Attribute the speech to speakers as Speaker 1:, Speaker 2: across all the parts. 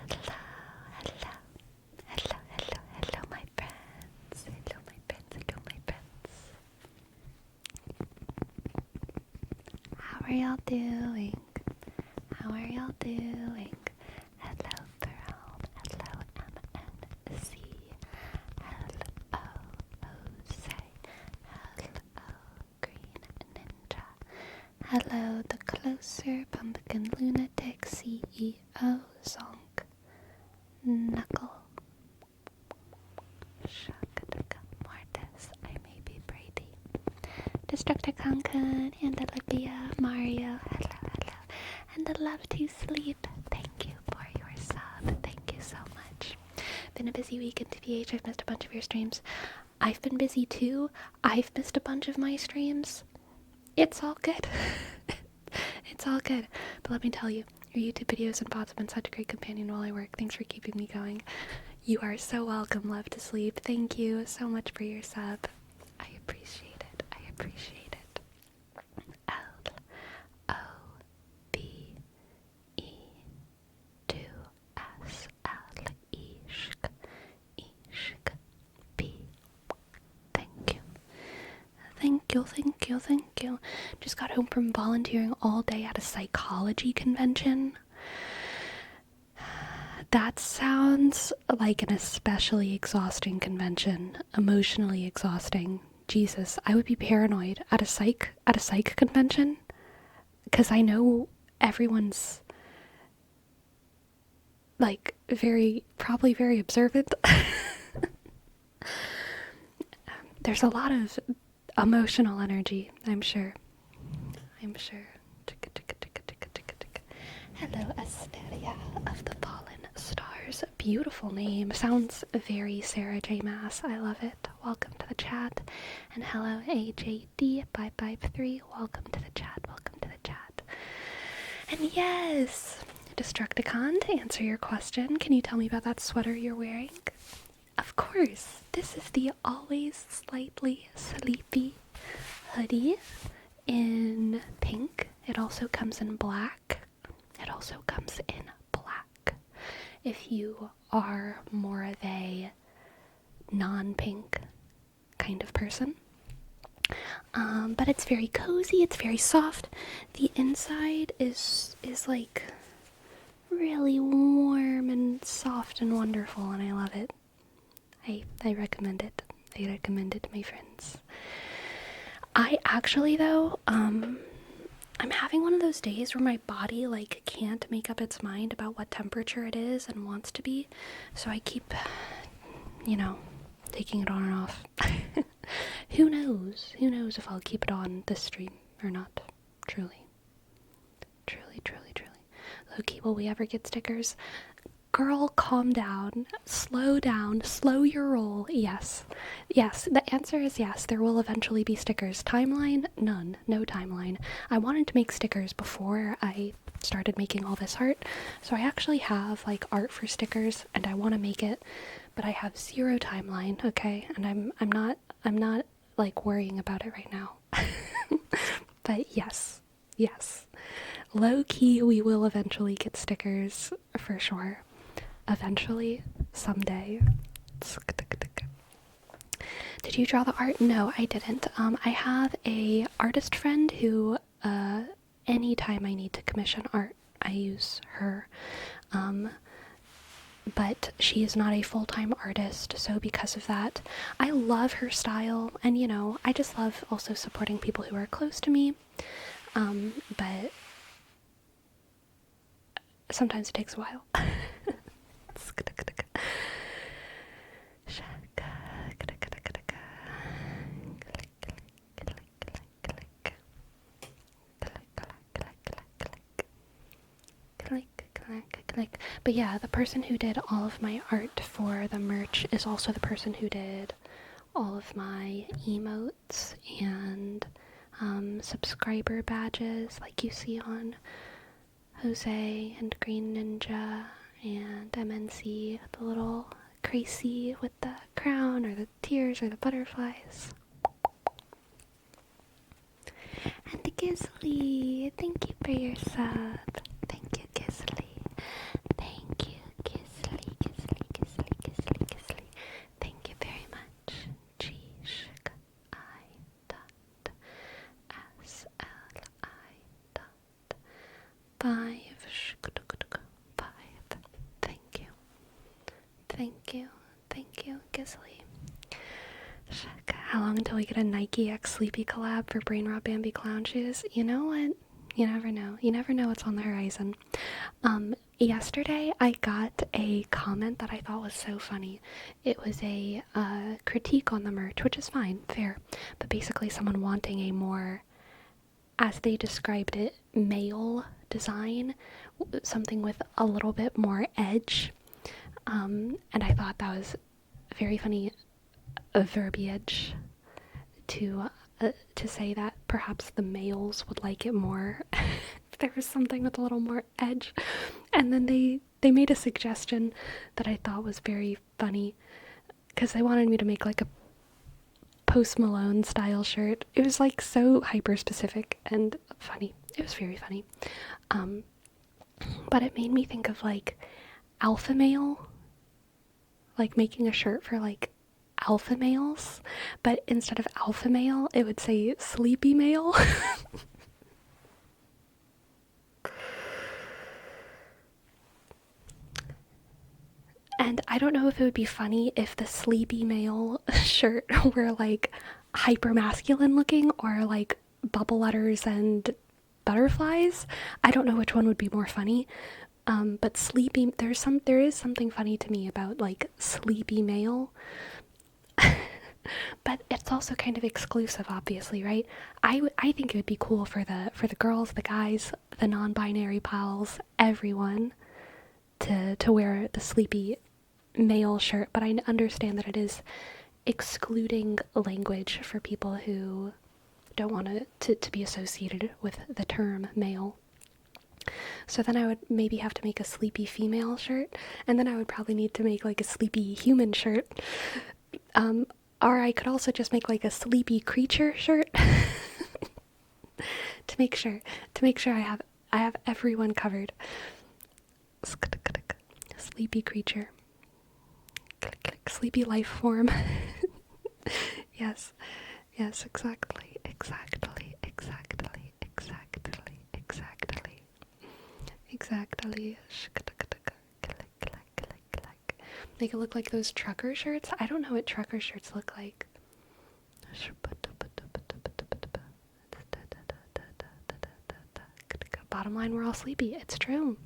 Speaker 1: hello, hello, hello, hello, my friends. Hello, my friends, hello, my friends. How are y'all doing? How are y'all doing? Hello, Pearl. Hello, MNC. Hello, Jose. Hello, Green Ninja. Hello, the Closer Pumpkin Lunatic CEO Zonk. Knuckle. Shakadaka Mortis. I may be Brady. Destructor Concan and Olivia, Mario. Hello, hello. And the Love to Sleep. Thank you for your sub. Thank you so much. Been a busy week in TVH. I've missed a bunch of your streams. I've been busy too. I've missed a bunch of my streams. It's all good. It's all good. But let me tell you, your YouTube videos and pods have been such a great companion while I work. Thanks for keeping me going. You are so welcome, Love to Sleep. Thank you so much for your sub. I appreciate it. I appreciate it. Lobe2SL Ishk B. Thank you. Thank you, thank you, thank you. Just got home from volunteering all day at a psychology convention. That sounds like an especially exhausting convention. Emotionally exhausting. Jesus, I would be paranoid at a psych convention. Because I know everyone's like probably very observant. There's a lot of emotional energy, I'm sure. Hello, Asteria of the Fallen Stars. Beautiful name. Sounds very Sarah J. Maas. I love it. Welcome to the chat. And hello, AJD553. Welcome to the chat. Welcome to the chat. And yes, Destructicon, to answer your question, can you tell me about that sweater you're wearing? Of course. This is the Always Slightly Sleepy hoodie in pink. It also comes in black. It also comes in black. If you are more of a non-pink kind of person. But it's very cozy, it's very soft. The inside is like really warm and soft and wonderful, and I love it. I recommend it. I recommend it, my friends. I actually, though, I'm having one of those days where my body, like, can't make up its mind about what temperature it is and wants to be. So I keep, taking it on and off. Who knows? Who knows if I'll keep it on this stream or not? Truly. Truly, truly, truly. Low-key, will we ever get stickers? Girl, calm down. Slow down. Slow your roll. Yes. Yes, the answer is yes. There will eventually be stickers. Timeline? None. No timeline. I wanted to make stickers before I started making all this art. So I actually have, like, art for stickers, and I want to make it, but I have zero timeline, okay? And I'm not, like, worrying about it right now. But yes. Yes. Low-key, we will eventually get stickers, for sure. Eventually, someday. Did you draw the art? No, I didn't. I have a artist friend who, anytime I need to commission art, I use her. But she is not a full-time artist, so because of that, I love her style, and I just love also supporting people who are close to me. But sometimes it takes a while. Click. But yeah, the person who did all of my art for the merch is also the person who did all of my emotes and subscriber badges like you see on Jose and Green Ninja and MNC, the little crazy with the crown or the tears or the butterflies. And the Gisley, thank you for your sub. Thank you, Gisley. Thank you, Gisley. 5. Thank you. Thank you. Thank you, Gisley. How long until we get a Nike X Sleepy collab for Brain Rot Bambi clown shoes? You know what? You never know. You never know what's on the horizon. Yesterday I got a comment that I thought was so funny. It was a critique on the merch, which is fine, fair. But basically someone wanting a more, as they described it, male design, something with a little bit more edge. And I thought that was very funny verbiage to say that perhaps the males would like it more if there was something with a little more edge. And then they made a suggestion that I thought was very funny, because they wanted me to make like a Post Malone style shirt. It was like so hyper specific and funny. It was very funny. But it made me think of like alpha male, like making a shirt for like alpha males, but instead of alpha male it would say sleepy male. And I don't know if it would be funny if the sleepy male shirt were like hyper masculine looking, or like bubble letters and butterflies. I don't know which one would be more funny. But sleepy, there is something funny to me about like sleepy male. But it's also kind of exclusive, obviously, right? I think it would be cool for the girls, the guys, the non-binary pals, everyone to wear the sleepy male shirt, but I understand that it is excluding language for people who don't want to be associated with the term male. So then I would maybe have to make a sleepy female shirt, and then I would probably need to make like a sleepy human shirt. Or I could also just make like a sleepy creature shirt to make sure I have everyone covered. Sleepy creature. Sleepy life form. Yes, exactly. Make it look like those trucker shirts. I don't know what trucker shirts look like. Bottom line, we're all sleepy. It's true.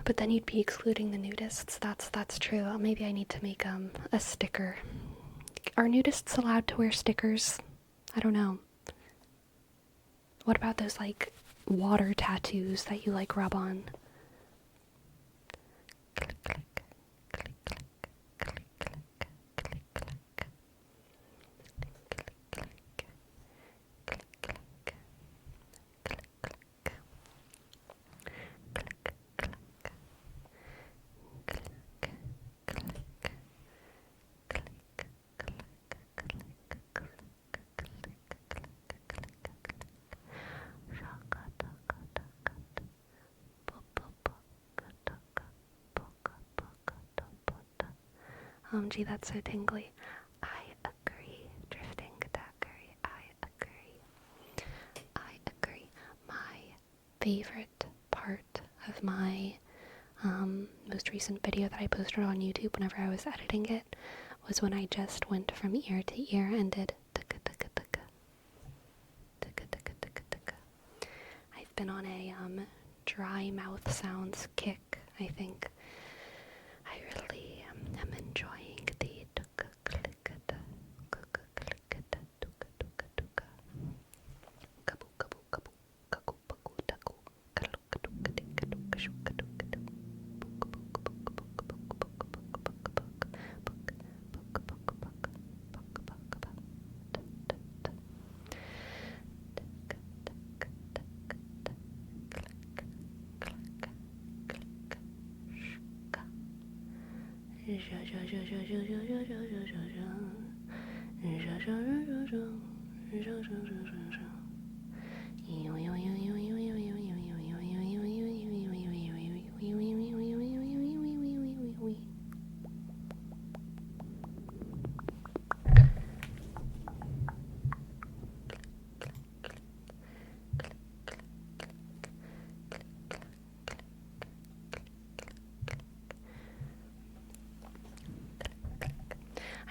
Speaker 1: But then you'd be excluding the nudists. That's true. Maybe I need to make a sticker. Are nudists allowed to wear stickers? I don't know. What about those like water tattoos that you like rub on? Click, click, click, click, click, click, click, click. Click, click, click, click, click, click. Gee, that's so tingly. I agree. Drifting Daiquiri. I agree. My favorite part of my most recent video that I posted on YouTube whenever I was editing it was when I just went from ear to ear and did tuk tuk tuk tuk tuk tuk tuk. I've been on a dry mouth sounds kick, I think. I really am enjoying the tuk click tuk click tuk tuk tuk. Kabu kabu kabu kaku paku taku kalu kadu kadu kadu kashu kadu kadu.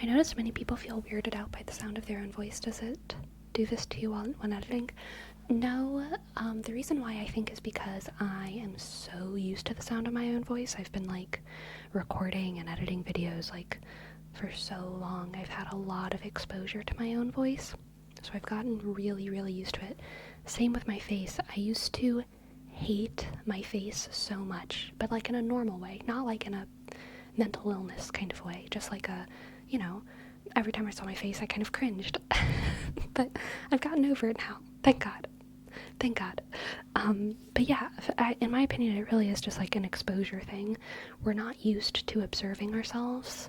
Speaker 1: I noticed many people feel weirded out by the sound of their own voice. Does it do this to you when editing? No, the reason why I think is because I am so used to the sound of my own voice. I've been like recording and editing videos like for so long. I've had a lot of exposure to my own voice, so I've gotten really, really used to it. Same with my face. I used to hate my face so much, but like in a normal way, not like in a mental illness kind of way, just like a, you know, every time I saw my face I kind of cringed. But I've gotten over it now, thank God. But yeah, in my opinion, it really is just like an exposure thing. We're not used to observing ourselves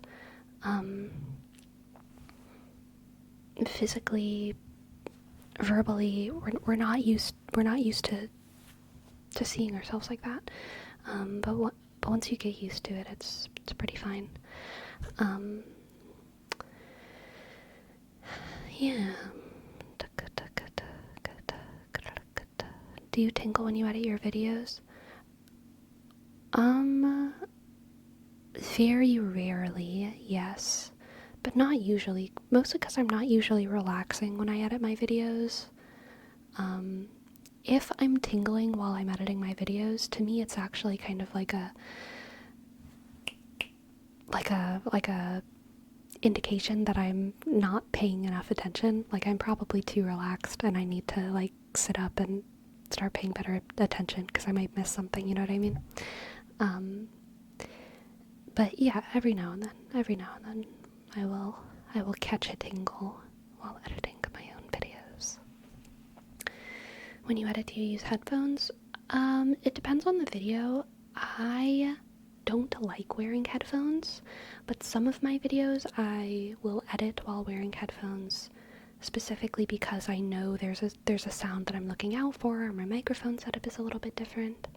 Speaker 1: physically, verbally. We're not used to seeing ourselves like that. But once you get used to it, it's pretty fine. Yeah. Do you tingle when you edit your videos? Very rarely, yes. But not usually. Mostly because I'm not usually relaxing when I edit my videos. If I'm tingling while I'm editing my videos, to me it's actually kind of like a indication that I'm not paying enough attention. Like I'm probably too relaxed and I need to like sit up and start paying better attention because I might miss something, you know what I mean? But yeah, every now and then I will catch a tingle while editing my own videos. When you edit, do you use headphones? It depends on the video. I don't like wearing headphones, but some of my videos I will edit while wearing headphones, specifically because I know there's a sound that I'm looking out for, or my microphone setup is a little bit different,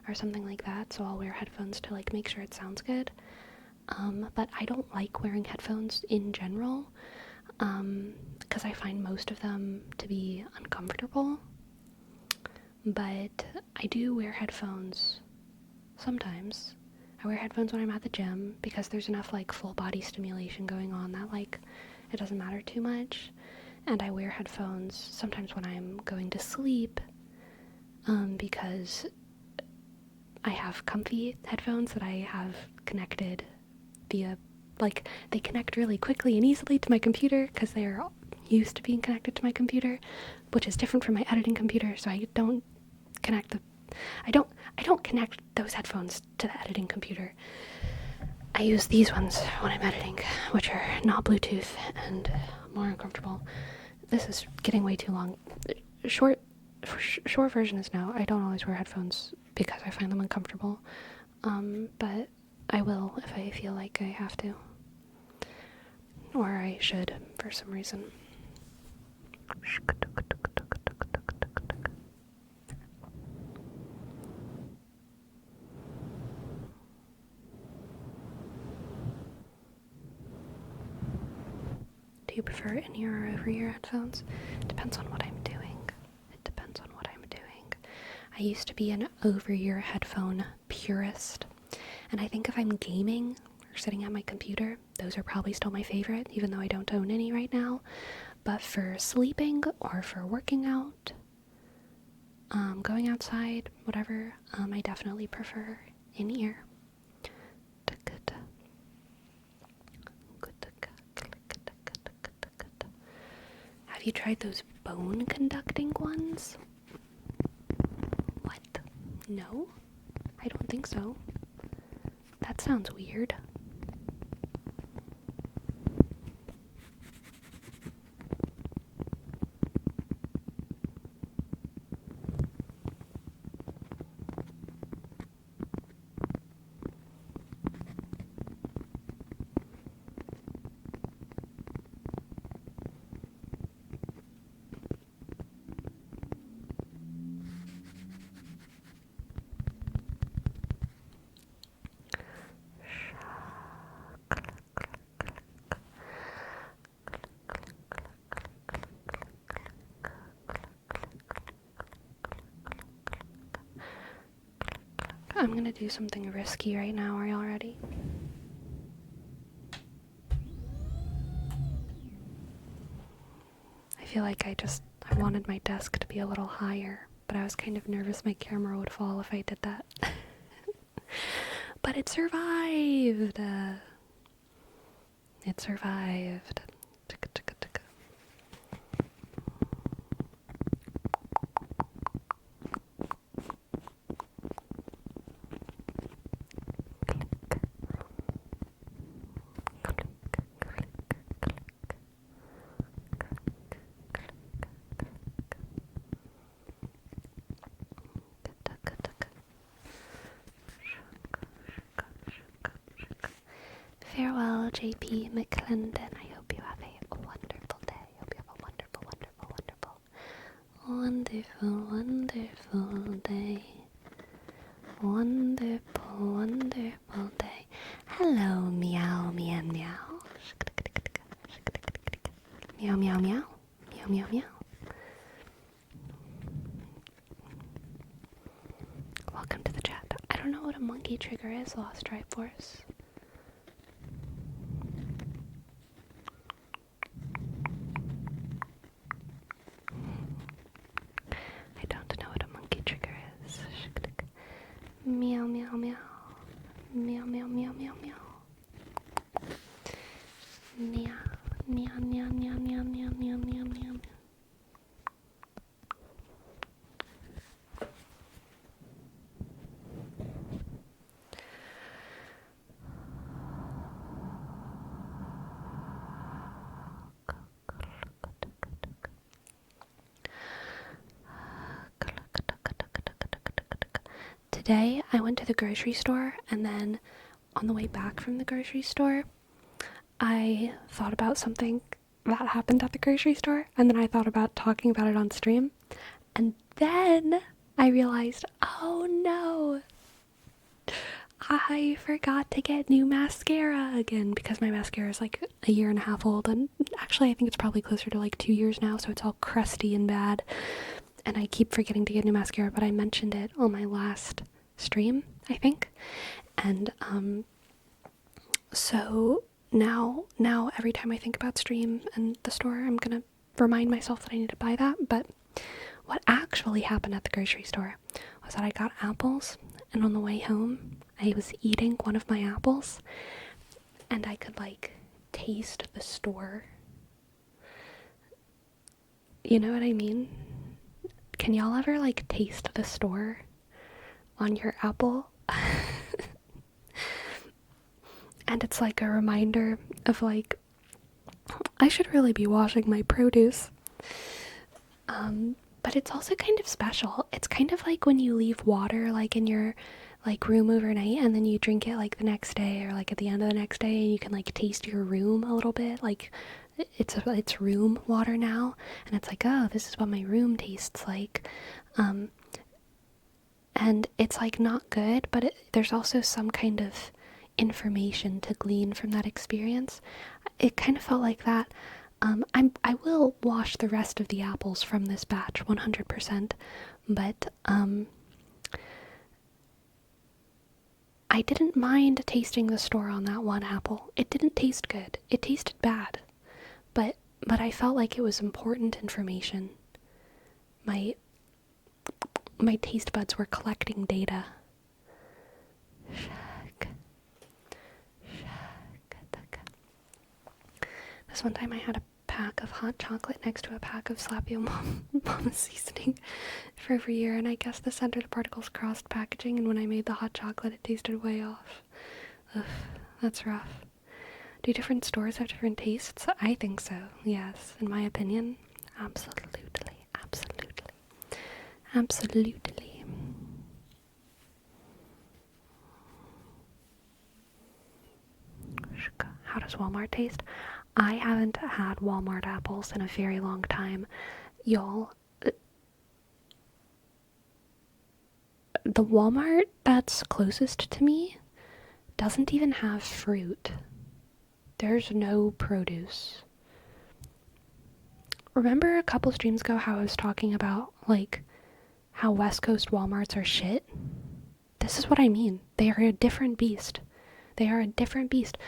Speaker 1: or something like that, so I'll wear headphones to like make sure it sounds good. But I don't like wearing headphones in general, because I find most of them to be uncomfortable. But I do wear headphones sometimes. I wear headphones when I'm at the gym because there's enough like full body stimulation going on that like it doesn't matter too much. And I wear headphones sometimes when I'm going to sleep, because I have comfy headphones that I have connected via, like, they connect really quickly and easily to my computer because they're used to being connected to my computer, which is different from my editing computer, so I don't connect those headphones to the editing computer. I use these ones when I'm editing, which are not Bluetooth and more uncomfortable. This is getting way too long. Short version is no, I don't always wear headphones because I find them uncomfortable. But I will if I feel like I have to. Or I should, for some reason. Do you prefer in-ear or over-ear headphones? Depends on what I'm doing. I used to be an over-ear headphone purist, and I think if I'm gaming or sitting at my computer, those are probably still my favorite, even though I don't own any right now. But for sleeping or for working out, going outside, whatever, I definitely prefer in-ear. Have you tried those bone conducting ones? What? No? I don't think so. That sounds weird. I'm gonna do something risky right now. Are y'all ready? feel like I wanted my desk to be a little higher, but I was kind of nervous my camera would fall if I did that. But it survived! It survived. Farewell, JP McClendon. I hope you have a wonderful day. I hope you have a wonderful, wonderful, wonderful, wonderful day. Wonderful, wonderful day. Hello, meow, meow, meow. Meow, meow, meow. Meow, meow, meow. Welcome to the chat. I don't know what a monkey trigger is, Lost Triforce. I don't know what a monkey trigger is. Meow, meow, meow. Meow, meow, meow, meow, meow. Meow, meow, meow, meow, meow, meow, meow, meow, meow. Today, I went to the grocery store, and then on the way back from the grocery store, I thought about something that happened at the grocery store, and then I thought about talking about it on stream, and then I realized, oh no, I forgot to get new mascara again, because my mascara is like a year and a half old, and actually I think it's probably closer to like 2 years now, so it's all crusty and bad, and I keep forgetting to get new mascara, but I mentioned it on my last stream, I think, and so now every time I think about stream and the store, I'm gonna remind myself that I need to buy that. But what actually happened at the grocery store was that I got apples, and on the way home I was eating one of my apples, and I could like taste the store. You know what I mean? Can y'all ever like taste the store on your apple? And it's like a reminder of like, I should really be washing my produce. But it's also kind of special. It's kind of like when you leave water like in your like room overnight, and then you drink it like the next day or like at the end of the next day, and you can like taste your room a little bit. Like it's room water now, and it's like, oh, this is what my room tastes like. And it's like not good, but there's also some kind of information to glean from that experience. It kind of felt like that. I will wash the rest of the apples from this batch 100%, but I didn't mind tasting the store on that one apple. It didn't taste good. It tasted bad, but I felt like it was important information. My taste buds were collecting data. This one time I had a pack of hot chocolate next to a pack of Slap Yo Mama seasoning for over a year, and I guess the center of the particles crossed packaging, and when I made the hot chocolate it tasted way off. Ugh, that's rough. Do different stores have different tastes? I think so, yes. In my opinion, absolutely. Absolutely. How does Walmart taste? I haven't had Walmart apples in a very long time. Y'all, the Walmart that's closest to me doesn't even have fruit. There's no produce. Remember a couple streams ago how I was talking about, like, how West Coast Walmarts are shit? This is what I mean. They are a different beast. They are a different beast.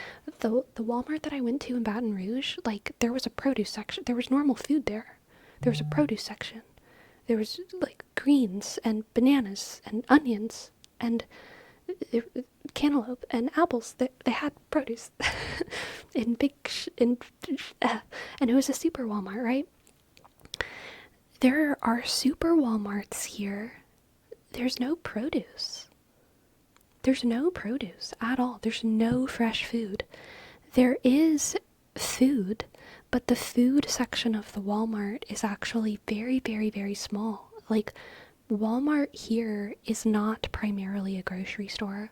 Speaker 1: The Walmart that I went to in Baton Rouge, like, there was a produce section. There was normal food there. there was a produce section. There was like greens and bananas and onions and cantaloupe and apples. They had produce in and it was a super Walmart, right? There are super Walmarts here. There's no produce. There's no produce at all. There's no fresh food. There is food, but the food section of the Walmart is actually very, very, very small. Like, Walmart here is not primarily a grocery store.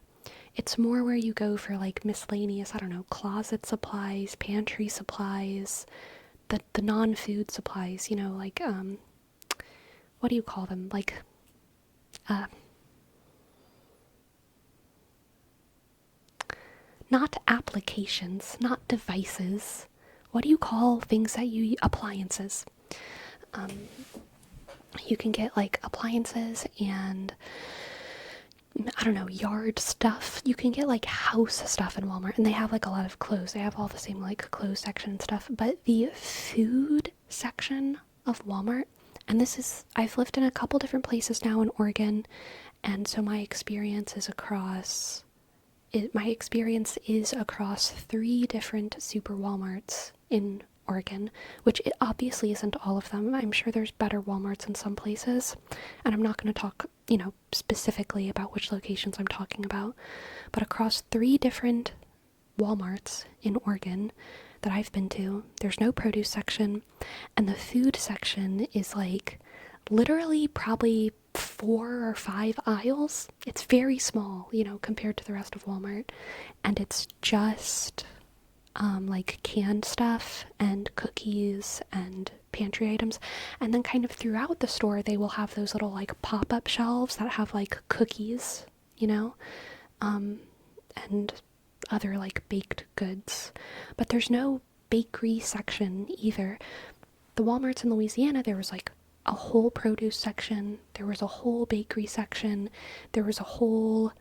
Speaker 1: It's more where you go for like miscellaneous, I don't know, closet supplies, pantry supplies, the non-food supplies, you know, like what do you call them? Like not applications, not devices. What do you call things that you appliances? You can get like appliances and I don't know, yard stuff. You can get like house stuff in Walmart, and they have like a lot of clothes. They have all the same like clothes section and stuff. But the food section of Walmart, and this is, I've lived in a couple different places now in Oregon, and so my experience is across, my experience is across 3 different super Walmarts in Oregon, which it obviously isn't all of them. I'm sure there's better Walmarts in some places, and I'm not going to talk, you know, specifically about which locations I'm talking about, but across 3 different Walmarts in Oregon that I've been to, there's no produce section, and the food section is like literally probably 4 or 5 aisles. It's very small, you know, compared to the rest of Walmart, and it's just like canned stuff and cookies and pantry items. And then kind of throughout the store, they will have those little like pop-up shelves that have like cookies, you know, and other like baked goods. But there's no bakery section either. The Walmarts in Louisiana, there was like a whole produce section, there was a whole bakery section, there was a whole,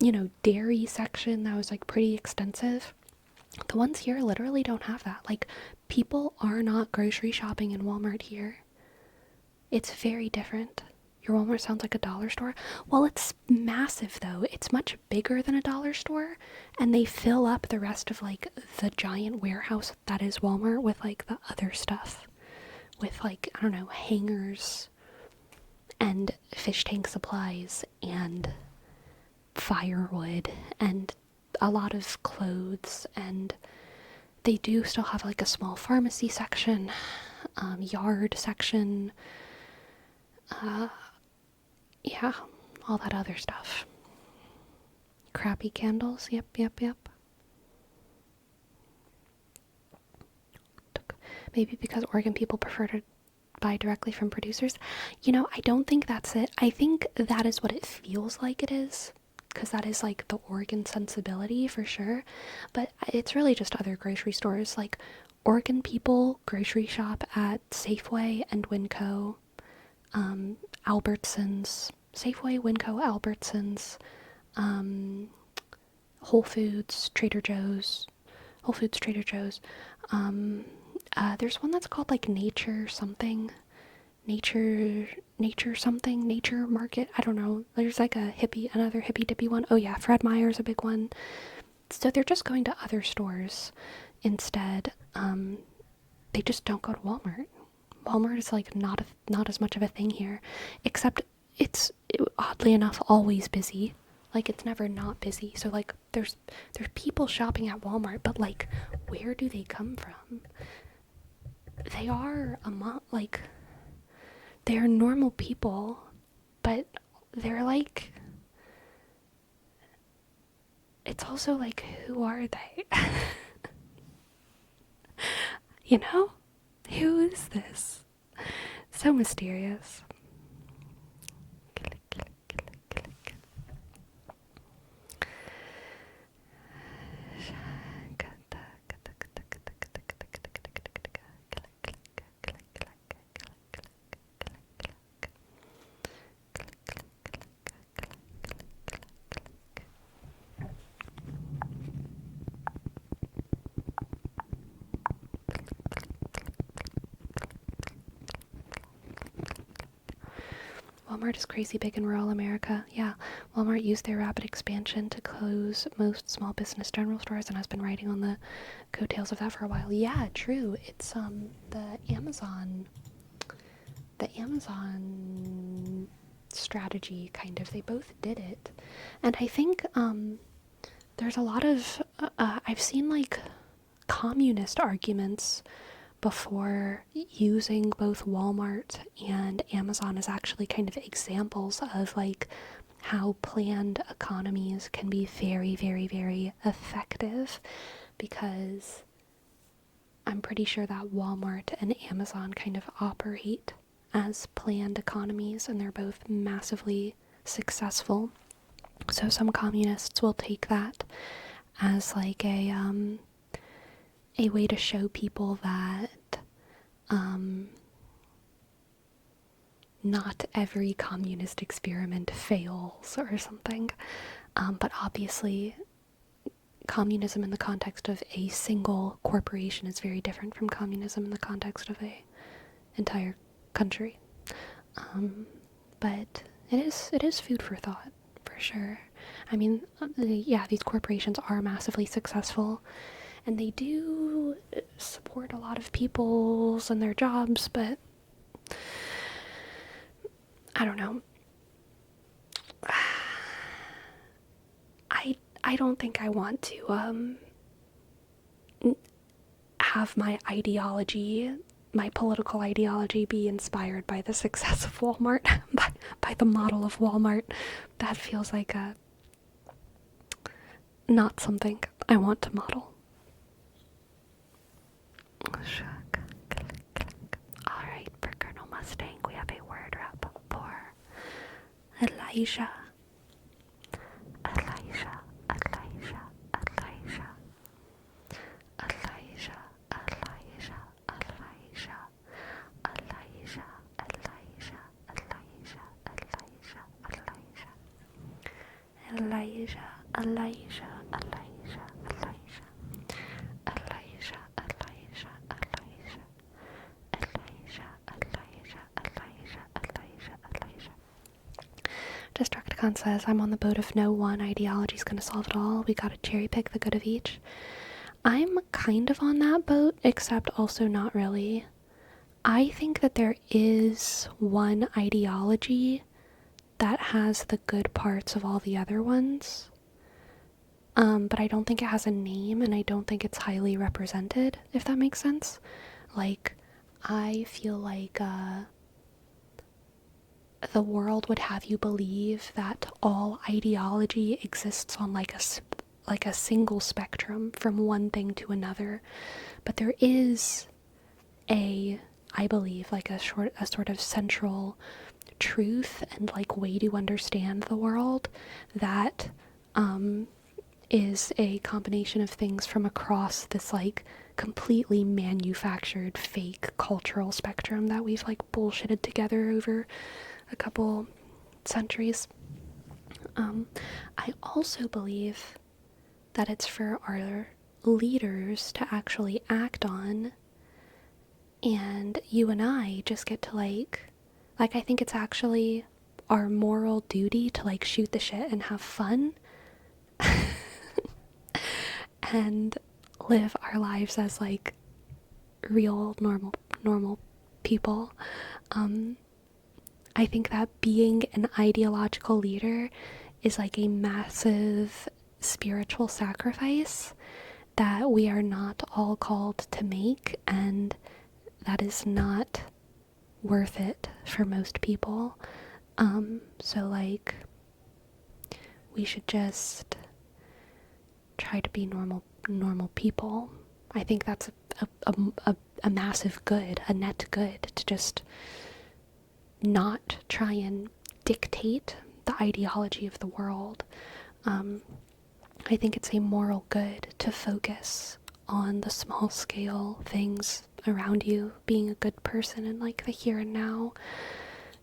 Speaker 1: you know, dairy section that was like pretty extensive. The ones here literally don't have that. Like, people are not grocery shopping in Walmart here. It's very different. Your Walmart sounds like a dollar store. Well, it's massive though. It's much bigger than a dollar store, and they fill up the rest of like the giant warehouse that is Walmart with like the other stuff. With like, I don't know, hangers and fish tank supplies and firewood and a lot of clothes, and they do still have like a small pharmacy section, yard section, yeah, all that other stuff. Crappy candles, yep. Maybe because Oregon people prefer to buy directly from producers. You know, I don't think that's it. I think that is what it feels like it is, because that is like the Oregon sensibility for sure. But it's really just other grocery stores. Like, Oregon people grocery shop at Safeway and Winco, Albertsons, Safeway, Winco, Albertsons, Whole Foods, Trader Joe's, Whole Foods, Trader Joe's. There's one that's called like Nature something, Nature Market. I don't know. There's like another hippy dippy one. Oh yeah, Fred Meyer's a big one. So they're just going to other stores instead. They just don't go to Walmart. Walmart is like not as much of a thing here, except it's oddly enough always busy. Like, it's never not busy. So like there's people shopping at Walmart, but like, where do they come from? They are like, they're normal people, but they're like, it's also like, who are they? You know? Who is this? So mysterious. Walmart is crazy big in rural America. Yeah, Walmart used their rapid expansion to close most small business general stores and has been riding on the coattails of that for a while. Yeah, true. It's the Amazon strategy kind of. They both did it. And I think there's a lot of I've seen like communist arguments before using both Walmart and Amazon as actually kind of examples of like how planned economies can be very, very, very effective, because I'm pretty sure that Walmart and Amazon kind of operate as planned economies and they're both massively successful. So some communists will take that as like a way to show people that not every communist experiment fails or something. But obviously, communism in the context of a single corporation is very different from communism in the context of a entire country. But it is food for thought, for sure. I mean, yeah, these corporations are massively successful, and they do support a lot of people's and their jobs, but I don't know. I don't think I want to have my political ideology be inspired by the success of Walmart, by the model of Walmart. That feels like not something I want to model. Alright, for Colonel Mustang, we have a word wrap for Elijah. Elijah, Elijah, Elijah. Elijah, Elijah, Elijah. Elijah, Elijah, Elijah, Elijah, Elijah. Elijah, Elijah, Elijah, Elijah. Elijah, Elijah, Elijah. Elijah, Elijah, Elijah, Elijah, Elijah. Destructicon says, I'm on the boat of no one ideology's gonna solve it all. We gotta cherry pick the good of each. I'm kind of on that boat, except also not really. I think that there is one ideology that has the good parts of all the other ones. But I don't think it has a name, and I don't think it's highly represented, if that makes sense. Like, I feel like the world would have you believe that all ideology exists on like a single spectrum from one thing to another, but there is I believe, like a sort of central truth and like way to understand the world that is a combination of things from across this like completely manufactured fake cultural spectrum that we've like bullshitted together over a couple centuries. I also believe that it's for our leaders to actually act on, and you and I just get to like I think it's actually our moral duty to like shoot the shit and have fun and live our lives as like real normal people. I think that being an ideological leader is like a massive spiritual sacrifice that we are not all called to make, and that is not worth it for most people. So like we should just try to be normal people. I think that's a massive good, a net good, to just not try and dictate the ideology of the world. I think it's a moral good to focus on the small scale things around you, being a good person in like the here and now,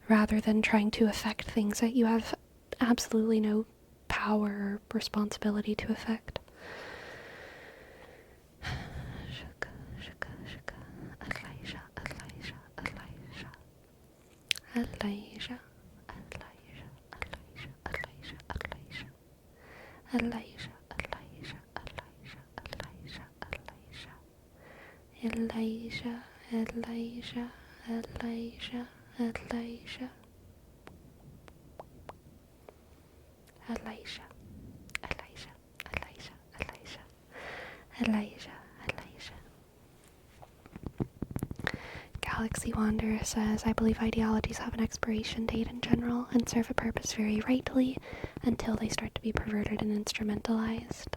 Speaker 1: rather than trying to affect things that you have absolutely no power or responsibility to affect. Elijah, Elijah, Elijah. Elijah, Elijah, Elijah, Elijah, Elijah, Elijah, Elijah, Elijah, Elijah, Elijah, Elijah, Elijah. Galaxy Wanderer says, I believe ideologies have an expiration date in general and serve a purpose very rightly until they start to be perverted and instrumentalized.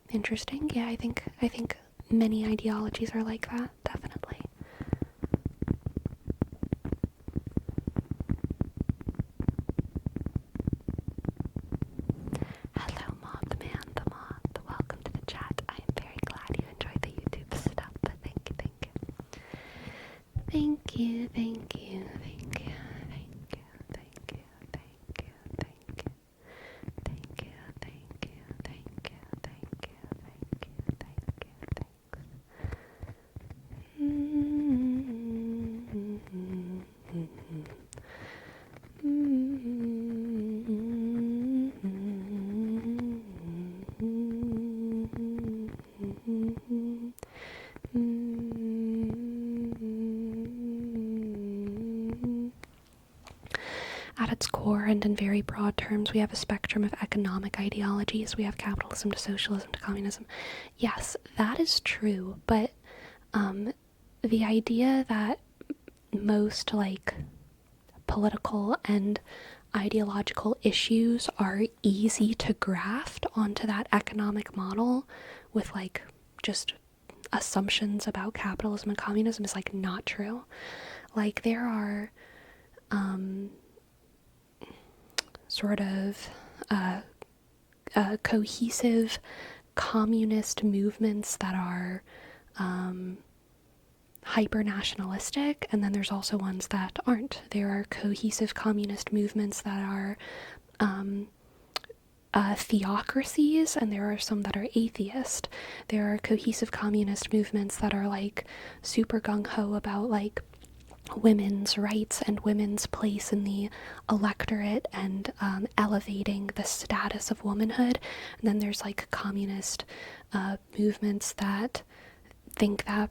Speaker 1: Interesting. Yeah, I think many ideologies are like that, definitely. Hello, Mothman the Moth. Welcome to the chat. I am very glad you enjoyed the YouTube stuff. Thank you, thank you. Thank you, thank you, thank you, thank you, thank you, thank you, thank you. Thank you, thank you, thank you, thank you, thank you, thank you, At its core, and in very broad terms, we have a spectrum of economic ideologies. We have capitalism to socialism to communism. Yes, that is true, but the idea that most, like, political and ideological issues are easy to graft onto that economic model with, like, just assumptions about capitalism and communism is, like, not true. Like, there are sort of cohesive communist movements that are hyper-nationalistic, and then there's also ones that aren't. There are cohesive communist movements that are theocracies, and there are some that are atheist. There are cohesive communist movements that are, like, super gung-ho about, like, women's rights and women's place in the electorate and elevating the status of womanhood. And then there's, like, communist movements that think that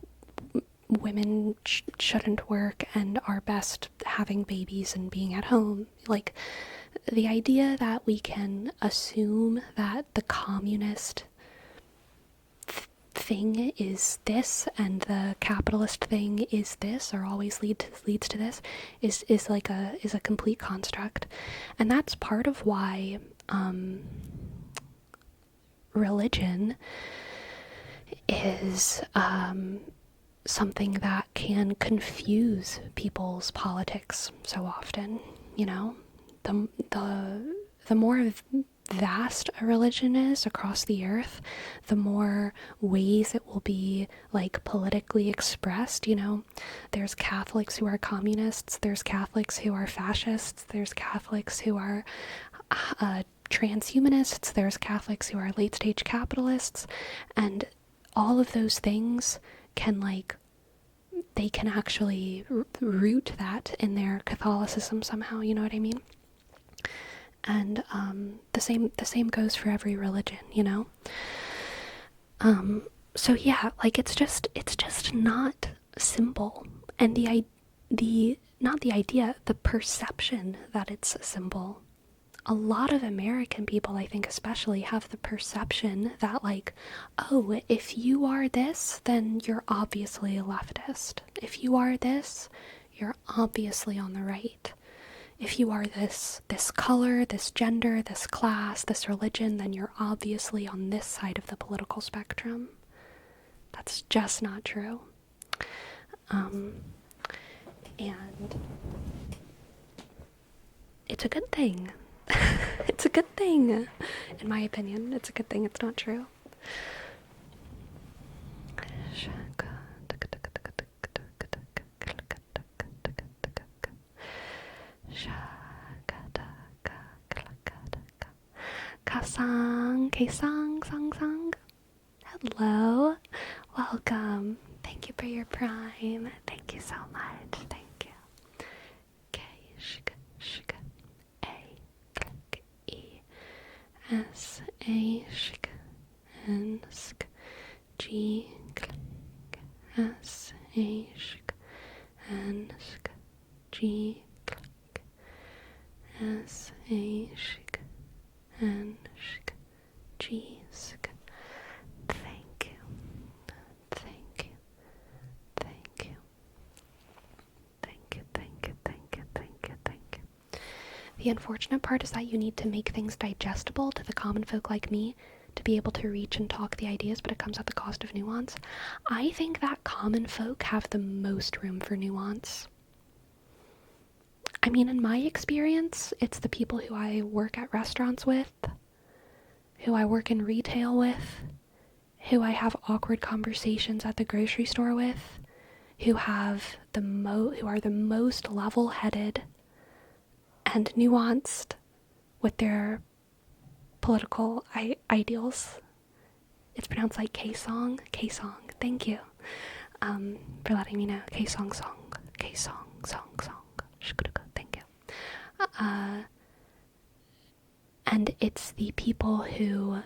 Speaker 1: women shouldn't work and are best having babies and being at home. Like, the idea that we can assume that the communist thing is this and the capitalist thing is this, or always leads to this, is a complete construct. And that's part of why religion is something that can confuse people's politics so often. You know, the more vast a religion is across the earth, the more ways it will be, like, politically expressed. You know, there's Catholics who are communists, there's Catholics who are fascists, there's Catholics who are transhumanists, there's Catholics who are late stage capitalists, and all of those things can, like, they can actually root that in their Catholicism somehow, you know what I mean? And the same goes for every religion, you know? So yeah, like, it's just not simple. And not the idea, the perception that it's simple. A lot of American people, I think especially, have the perception that, like, oh, if you are this, then you're obviously a leftist. If you are this, you're obviously on the right. If you are this color, this gender, this class, this religion, then you're obviously on this side of the political spectrum. That's just not true. And it's a good thing. It's a good thing. In my opinion, it's a good thing it's not true. Kasang. Hello. Welcome. Thank you for your prime. Thank you so much. Thank you. K, shk, A, click, E. S A shk N sk G click S A shk N sk G click S A shk N sk G sk. Thank you. Thank you. Thank you. Thank you. Thank you. Thank you. Thank you. Thank you. The unfortunate part is that you need to make things digestible to the common folk like me to be able to reach and talk the ideas, but it comes at the cost of nuance. I think that common folk have the most room for nuance. I mean, in my experience, it's the people who I work at restaurants with, who I work in retail with, who I have awkward conversations at the grocery store with, who have who are the most level-headed and nuanced with their political ideals. It's pronounced like K-song. K-song. Thank you for letting me know. K-song song. K-song song song. Thank you. And it's the people who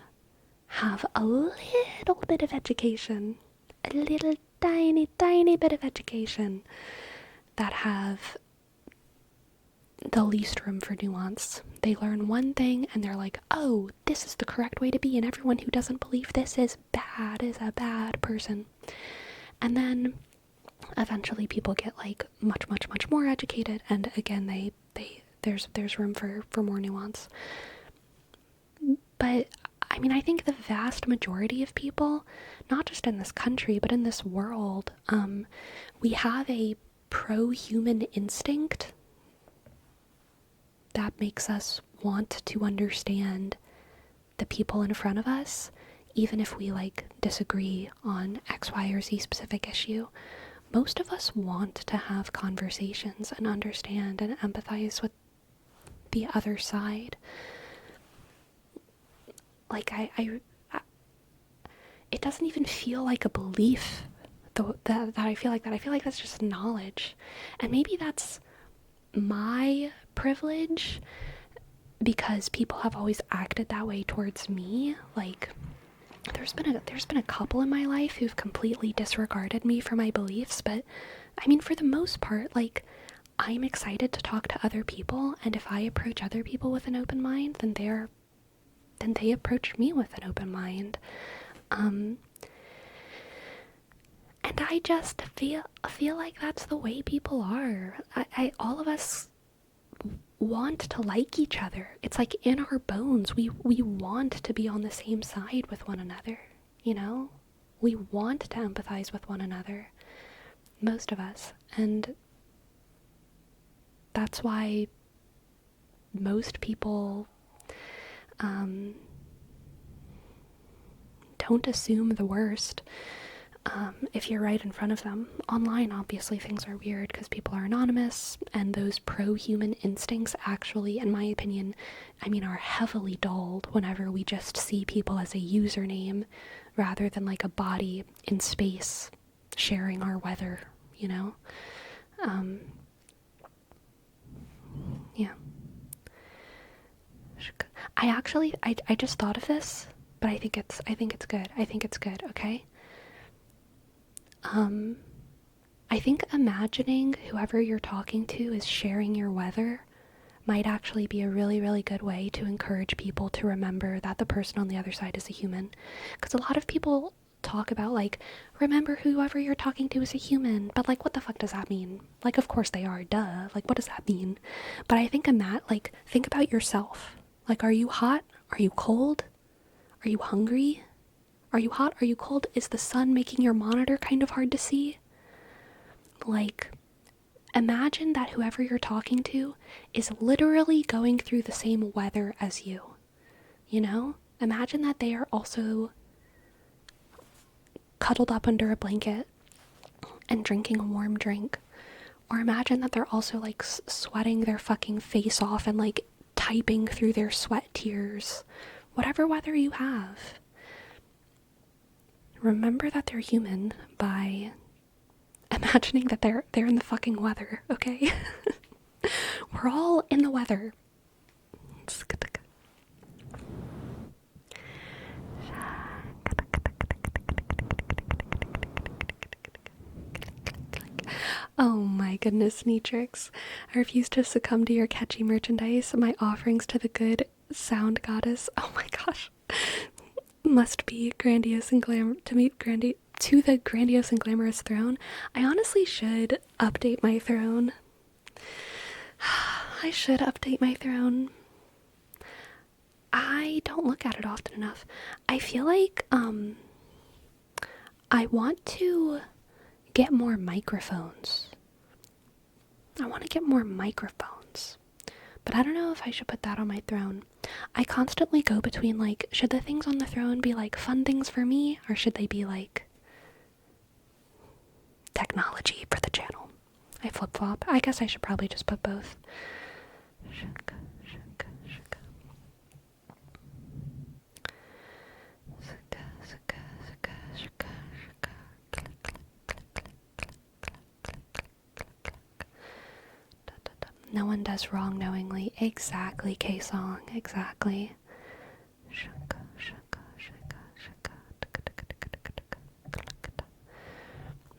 Speaker 1: have a little bit of education, a little tiny, tiny bit of education, that have the least room for nuance. They learn one thing and they're like, oh, this is the correct way to be, and everyone who doesn't believe this is bad, is a bad person. And then eventually people get like much, much, much more educated, and again there's room for more nuance. But I mean, I think the vast majority of people, not just in this country, but in this world, we have a pro-human instinct that makes us want to understand the people in front of us, even if we like disagree on X, Y, or Z specific issue. Most of us want to have conversations and understand and empathize with the other side. Like it doesn't even feel like a belief that I feel like that. I feel like that's just knowledge. And maybe that's my privilege because people have always acted that way towards me. Like there's been a couple in my life who've completely disregarded me for my beliefs, but I mean, for the most part, like, I'm excited to talk to other people, and if I approach other people with an open mind, then they approach me with an open mind. And I just feel like that's the way people are. All of us want to like each other. It's like in our bones. We want to be on the same side with one another, you know? We want to empathize with one another. Most of us. And that's why most people don't assume the worst if you're right in front of them. Online, obviously, things are weird because people are anonymous, and those pro-human instincts actually, in my opinion, are heavily dulled whenever we just see people as a username rather than like a body in space sharing our weather, you know? Yeah. I just thought of this, but I think it's good. I think it's good, okay? I think imagining whoever you're talking to is sharing your weather might actually be a really, really good way to encourage people to remember that the person on the other side is a human. Because a lot of people talk about, like, remember whoever you're talking to is a human, but, like, what the fuck does that mean? Like, of course they are, duh. Like, what does that mean? But I think think about yourself. Like, are you hot? Are you cold? Are you hungry? Are you hot? Are you cold? Is the sun making your monitor kind of hard to see? Like, imagine that whoever you're talking to is literally going through the same weather as you. You know? Imagine that they are also cuddled up under a blanket and drinking a warm drink. Or imagine that they're also, like, sweating their fucking face off and, like, typing through their sweat tears. Whatever weather you have. Remember that they're human by imagining that they're in the fucking weather, okay? We're all in the weather. Oh my goodness, Neatrix. I refuse to succumb to your catchy merchandise. My offerings to the good sound goddess. Oh my gosh. Must be grandiose and to the grandiose and glamorous throne. I honestly should update my throne. I should update my throne. I don't look at it often enough. I feel like I want to get more microphones. I want to get more microphones. But I don't know if I should put that on my throne. I constantly go between, like, should the things on the throne be, like, fun things for me? Or should they be, like, technology for the channel? I flip-flop. I guess I should probably just put both. Shaka, shaka, shaka. Shaka, shaka, shaka, shaka, shaka. Click, click, click, click, click, click, click, click, click. Da, da, da. No one does wrong knowingly. Exactly, K-Song. Exactly. Shaka, shaka, shaka, shaka.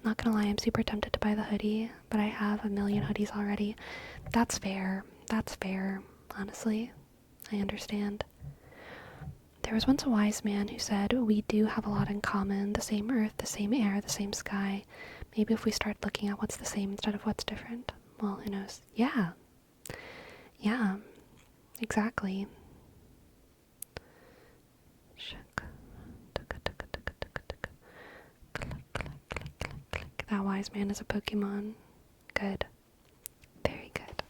Speaker 1: Not gonna lie, I'm super tempted to buy the hoodie, but I have a million hoodies already. That's fair. That's fair. Honestly, I understand. There was once a wise man who said, we do have a lot in common. The same earth, the same air, the same sky. Maybe if we start looking at what's the same instead of what's different. Well, who knows? Yeah. Yeah. Exactly. That wise man is a Pokemon. Good. Very good.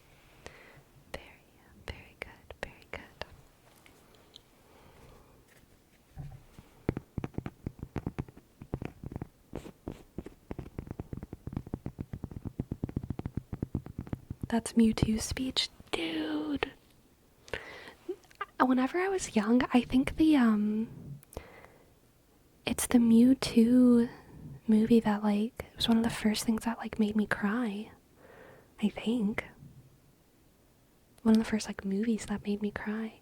Speaker 1: Very, very good. Very good. That's Mewtwo's speech. Dude. Whenever I was young, I think it's the Mewtwo movie that, like, it was one of the first things that, like, made me cry. I think. One of the first, like, movies that made me cry.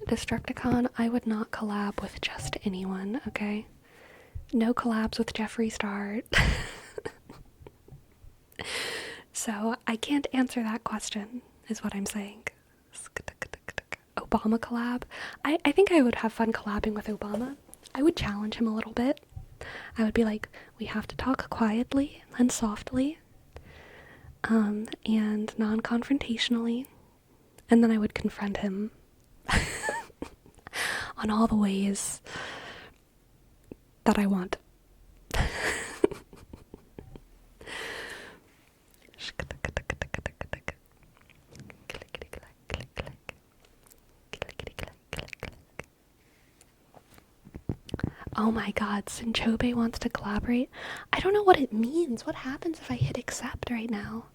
Speaker 1: Destructicon, I would not collab with just anyone, okay? No collabs with Jeffree Star. So, I can't answer that question, is what I'm saying. Obama collab? I think I would have fun collabing with Obama. I would challenge him a little bit. I would be like, we have to talk quietly and softly, and non-confrontationally, and then I would confront him on all the ways that I want. Oh my god, Sinchobe wants to collaborate? I don't know what it means. What happens if I hit accept right now?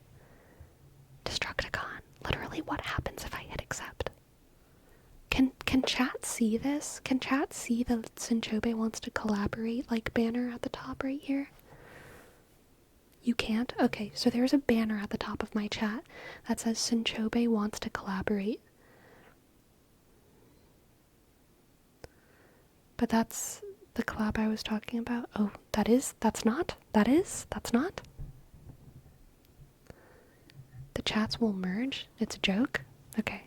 Speaker 1: Destructicon. Literally, what happens if I hit accept? Can chat see this? Can chat see the Sinchobe wants to collaborate, like, banner at the top right here? You can't? Okay, so there's a banner at the top of my chat that says Sinchobe wants to collaborate. But that's the collab I was talking about. Oh, that's not? That's not? The chats will merge? It's a joke? Okay.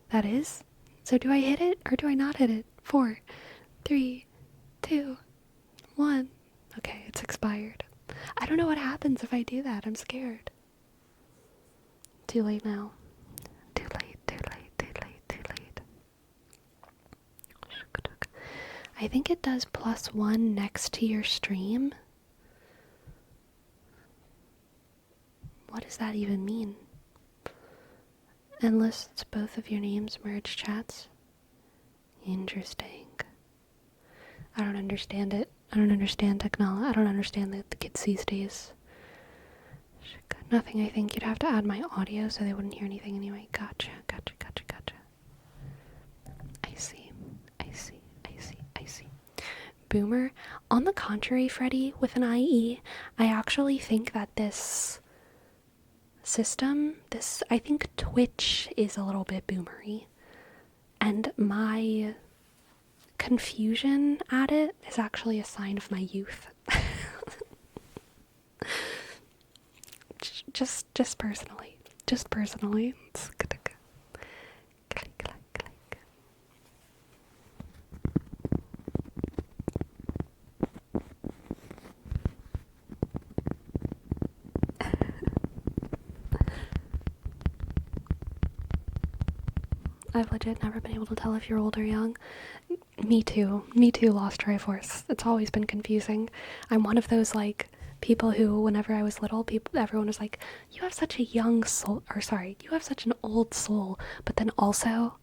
Speaker 1: That is? So do I hit it or do I not hit it? 4, 3, 2, 1. Okay, it's expired. I don't know what happens if I do that. I'm scared. Too late now. Too late, too late, too late, too late. I think it does +1 next to your stream. What does that even mean? And lists both of your names, merge chats. Interesting. I don't understand it. I don't understand technology. I don't understand the kids these days. Nothing, I think. You'd have to add my audio so they wouldn't hear anything anyway. Gotcha, gotcha, gotcha, gotcha. I see. I see. I see. I see. Boomer. On the contrary, Freddy, with an IE, I actually think that this system, I think Twitch is a little bit boomery. And my confusion at it is actually a sign of my youth. just personally. Just personally. I've legit never been able to tell if you're old or young. Me too, Lost Triforce. It's always been confusing. I'm one of those, like, people who, whenever I was little, everyone was like, you have such a young soul, or sorry, you have such an old soul, but then also,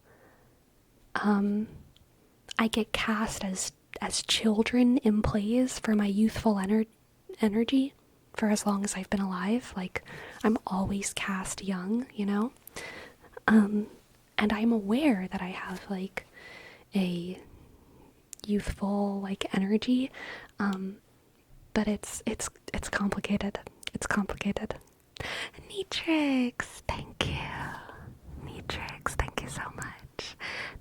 Speaker 1: I get cast as children in plays for my youthful energy for as long as I've been alive. Like, I'm always cast young, you know? And I'm aware that I have, like, a youthful, like, energy, but it's complicated. It's complicated. Neatrix, thank you. Neatrix, thank you so much.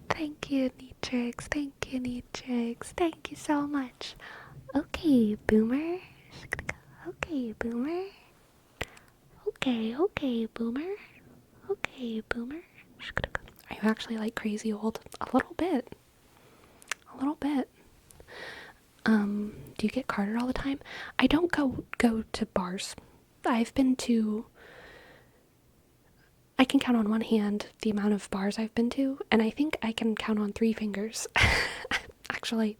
Speaker 1: Thank you, Neatrix. Thank you, Neatrix. Thank you so much. Okay, Boomer. Okay, Boomer. Okay, Boomer. Okay, Boomer. Are you actually, like, crazy old? A little bit. A little bit. Do you get carded all the time? I don't go to bars. I can count on one hand the amount of bars I've been to, and I think I can count on 3 fingers. Actually.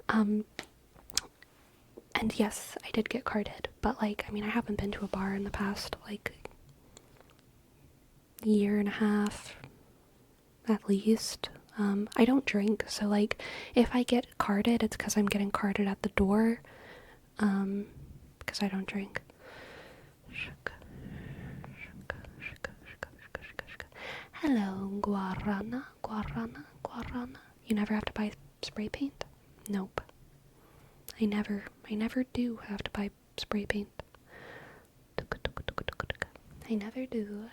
Speaker 1: And yes, I did get carded, but, like, I mean, I haven't been to a bar in the past, like, year and a half, at least. I don't drink, so, like, if I get carded, it's because I'm getting carded at the door, because I don't drink. Hello, Guarana. You never have to buy spray paint? Nope. I never do have to buy spray paint. I never do.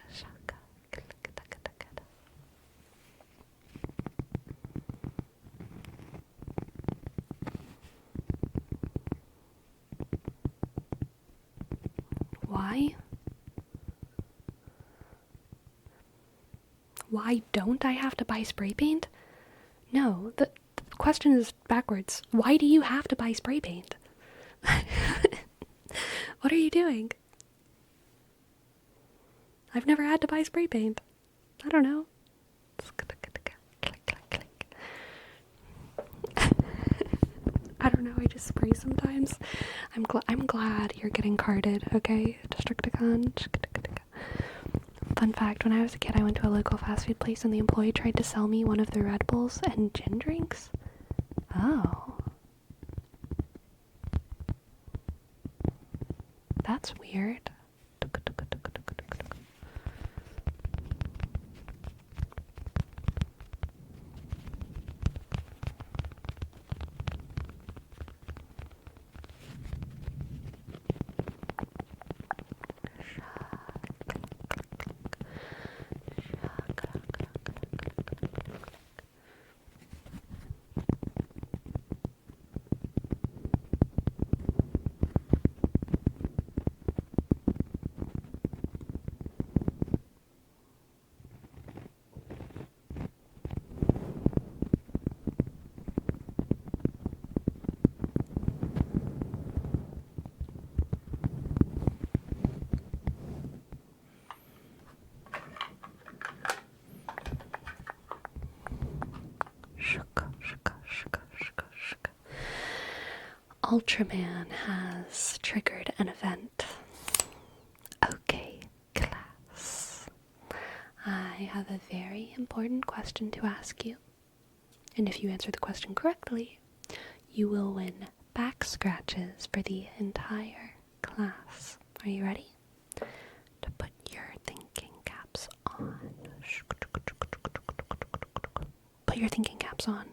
Speaker 1: Why? Why don't I have to buy spray paint? No, the question is backwards. Why do you have to buy spray paint? What are you doing? I've never had to buy spray paint. I don't know. I don't know, I just spray sometimes. I'm glad you're getting carded, okay? Destructicon. Fun fact, when I was a kid, I went to a local fast food place and the employee tried to sell me one of the Red Bulls and gin drinks. Oh. That's weird. Ultraman has triggered an event. Okay, class. I have a very important question to ask you. And if you answer the question correctly, you will win back scratches for the entire class. Are you ready? To put your thinking caps on. Put your thinking caps on.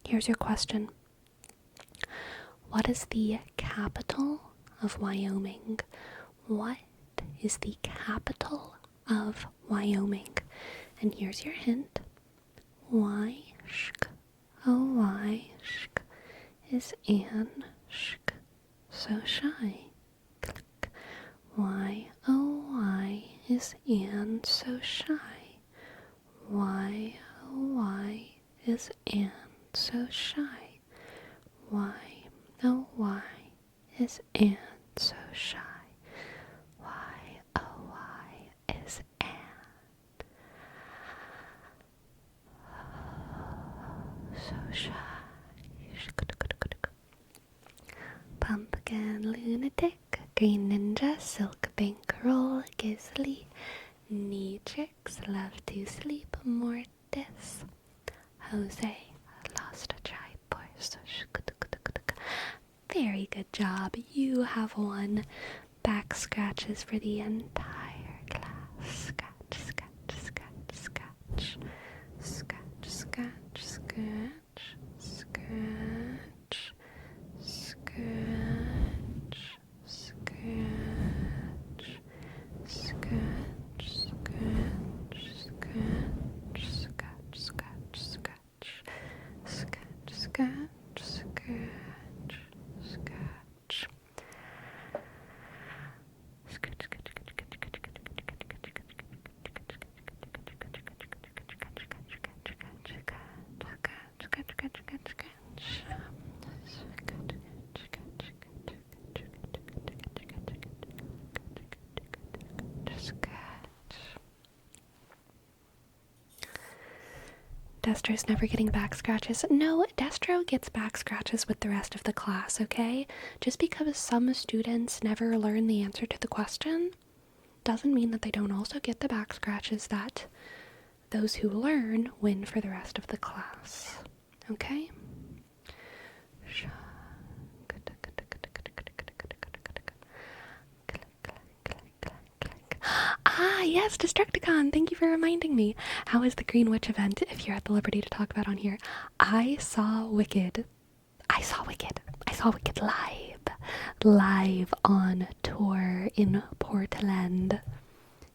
Speaker 1: Here's your question. What is the capital of Wyoming? What is the capital of Wyoming? And here's your hint. Y-shk, O-Y-shk, is Anne shk, so shy. Click. Y-O-Y is Anne so shy. Y-O-Y is Anne so shy. Y-O-Y is Anne so shy. Y-O-Y is Anne. So shy. Pumpkin, lunatic, green ninja, silk bankroll, gizly, knee tricks, love to sleep, mortis, Jose, lost a tripod. Very good job. You have won back scratches for the entire class. Scratch, scratch, scratch, scratch. Scratch, scratch, scratch, scratch, scratch, scratch, scratch, scratch, scratch, scratch, scratch, scratch, scratch, scratch, scratch, scratch. Destro's never getting back scratches. No, Destro gets back scratches with the rest of the class, okay? Just because some students never learn the answer to the question doesn't mean that they don't also get the back scratches that those who learn win for the rest of the class, okay? Ah, yes, Destructicon, thank you for reminding me. How is the Green Witch event, if you're at the liberty to talk about on here? I saw Wicked live on tour in Portland.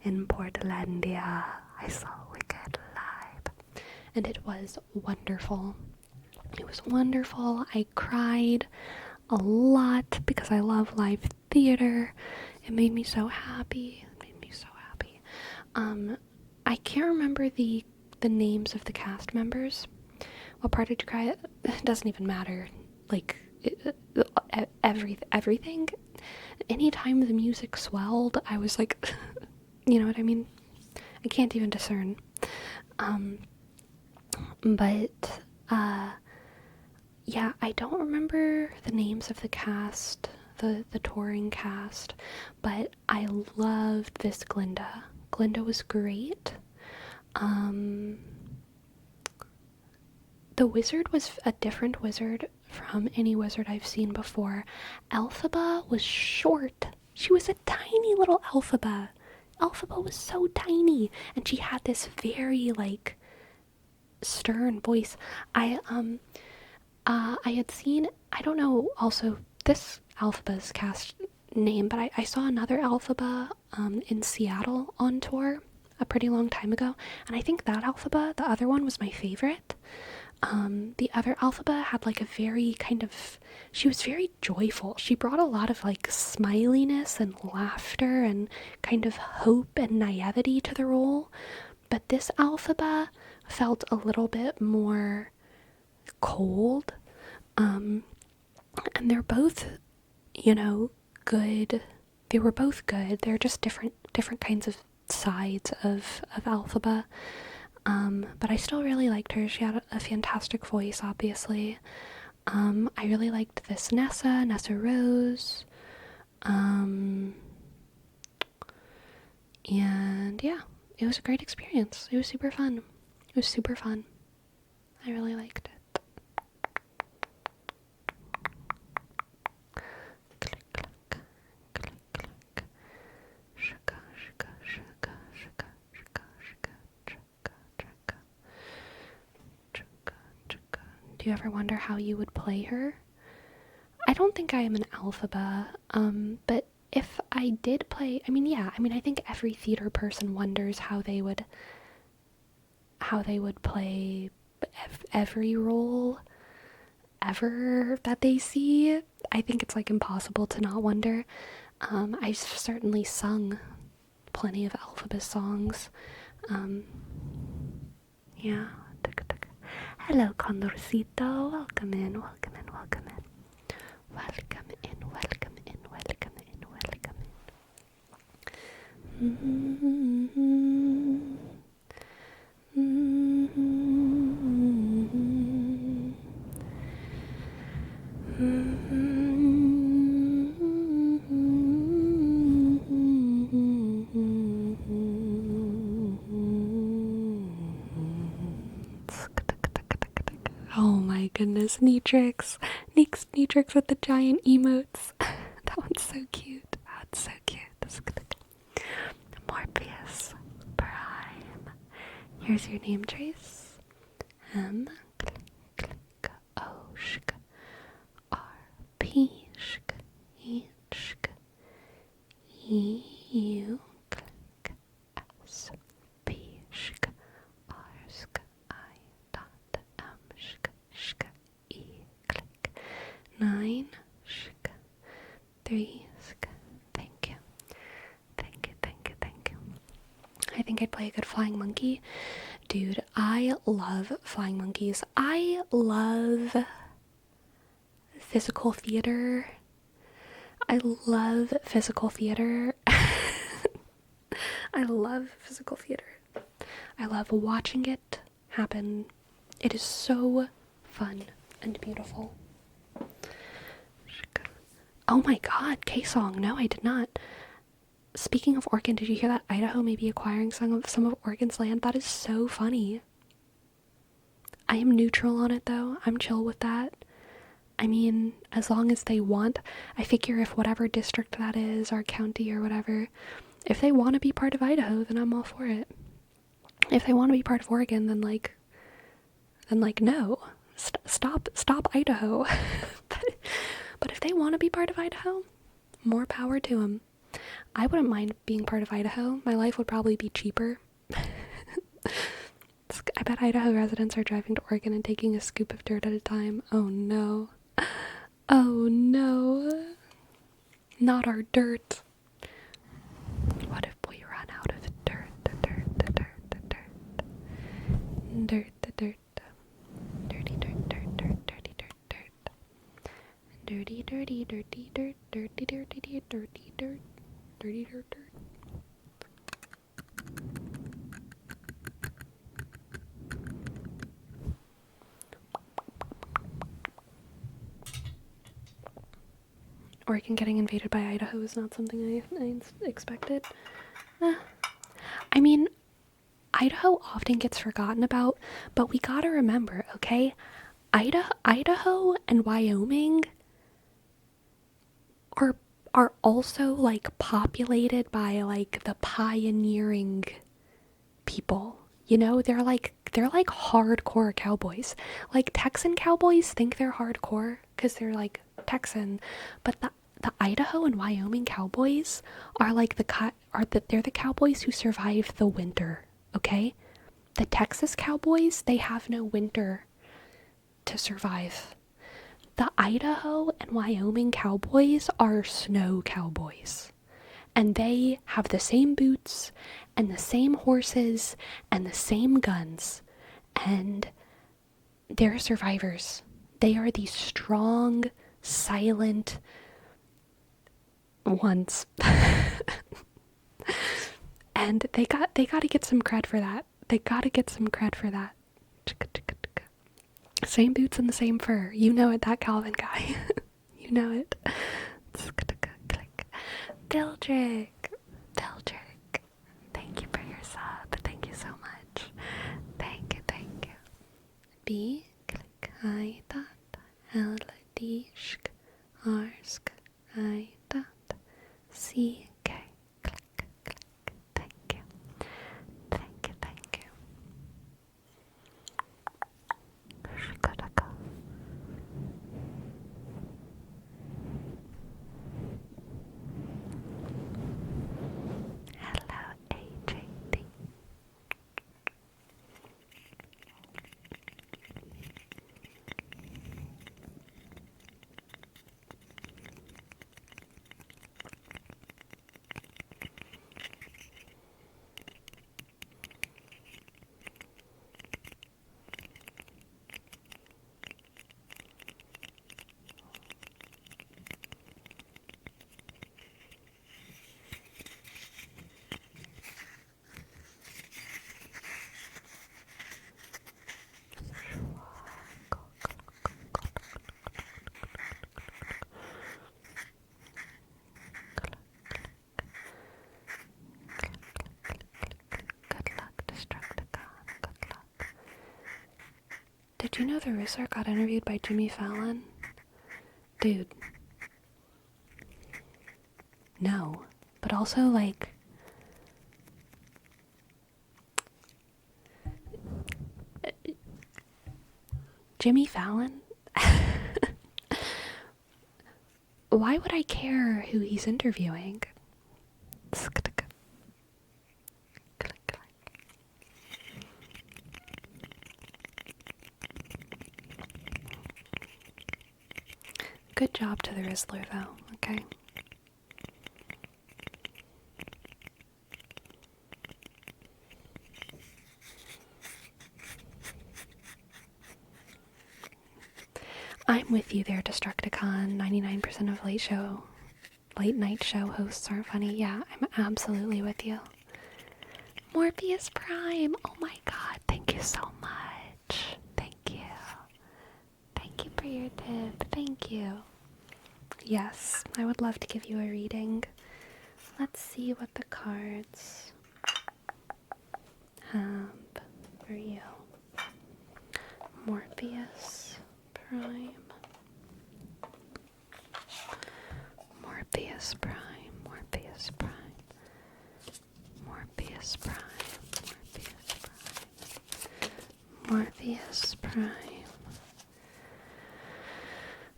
Speaker 1: In Portlandia, I saw Wicked live, and it was wonderful. It was wonderful. I cried a lot because I love live theater. It made me so happy. I can't remember the names of the cast members. What part did you cry at? It doesn't even matter. Like, everything. Anytime the music swelled, I was like, you know what I mean? I can't even discern. Yeah, I don't remember the names of the cast, the touring cast, but I loved this Glinda. Glinda was great. The wizard was a different wizard from any wizard I've seen before. Elphaba was short. She was a tiny little Elphaba. Elphaba was so tiny, and she had this very, like, stern voice. I had seen, I don't know, also, this Elphaba's cast name, but I saw another Elphaba in Seattle on tour a pretty long time ago, and I think that Elphaba, the other one, was my favorite. The other Elphaba had like a very she was very joyful. She brought a lot of like smiliness and laughter and kind of hope and naivety to the role, but this Elphaba felt a little bit more cold, and they're both, good. They were both good. They're just different kinds of sides of Elphaba. But I still really liked her. She had a fantastic voice, obviously. I really liked this Nessa Rose. And yeah, it was a great experience. It was super fun. I really liked it. Do you ever wonder how you would play her? I don't think I am an Elphaba, but if I did play, I mean, yeah, I mean, I think every theater person wonders how they would play every role ever that they see. I think it's like impossible to not wonder. I've certainly sung plenty of Alphabet songs. Yeah. Hello, Condorcito. Welcome in, welcome in, welcome in. Welcome in, welcome in, welcome in, welcome in. Oh my goodness, Neatrix. Neatrix with the giant emotes. That one's so cute. That's so cute. Morpheus Prime. Here's your name trace. M click O shk R P shk E shk E U click S P shk R shk I dot M shk shk E click 9 shk 3 shk. Thank you. Thank you, thank you, thank you. I think I'd play a good flying monkey. Dude, I love flying monkeys. I love physical theater. I love physical theater. I love physical theater. I love watching it happen. It is so fun and beautiful. Oh my god, K-Song. No, I did not. Speaking of Oregon, did you hear that Idaho may be acquiring some of Oregon's land? That is so funny. I am neutral on it though. I'm chill with that. I mean, as long as they want, I figure if whatever district that is, or county or whatever, if they want to be part of Idaho, then I'm all for it. If they want to be part of Oregon, then no. Stop Idaho. But if they want to be part of Idaho, more power to them. I wouldn't mind being part of Idaho. My life would probably be cheaper. I bet Idaho residents are driving to Oregon and taking a scoop of dirt at a time. Oh no. Oh no. Not our dirt. What if we run out of dirt? Dirt. Dirty dirt, dirty dirt. Dirty dirt, dirty dirt. Oregon getting invaded by Idaho is not something I expected. I mean, Idaho often gets forgotten about, but we gotta remember, okay? Idaho and Wyoming are also like populated by like the pioneering people. You know, they're like hardcore cowboys. Like Texan cowboys think they're hardcore because they're like Texan, but the Idaho and Wyoming cowboys are like they're the cowboys who survive the winter. Okay, the Texas cowboys, they have no winter to survive. The Idaho and Wyoming cowboys are snow cowboys. And they have the same boots and the same horses and the same guns. And they're survivors. They are the strong, silent ones. And they got to get some cred for that. They got to get some cred for that. Same boots and the same fur. You know it, that Calvin guy. You know it. Dildrick. Thank you for your sub. Thank you so much. Thank you. B click I dot L D shk R sk I dot C K click. Thank you. Did you know the Rizzler got interviewed by Jimmy Fallon? Dude. No. But also, like... Jimmy Fallon? Why would I care who he's interviewing? Good job to the Rizzler, though, okay? I'm with you there, Destructicon. 99% of late night show hosts aren't funny. Yeah, I'm absolutely with you. Morpheus Prime! Oh my god, thank you so much. Thank you. Thank you for your tip. Thank you. Yes, I would love to give you a reading. Let's see what the cards have for you. Morpheus Prime. Morpheus Prime. Morpheus Prime. Morpheus Prime. Morpheus Prime. Morpheus Prime.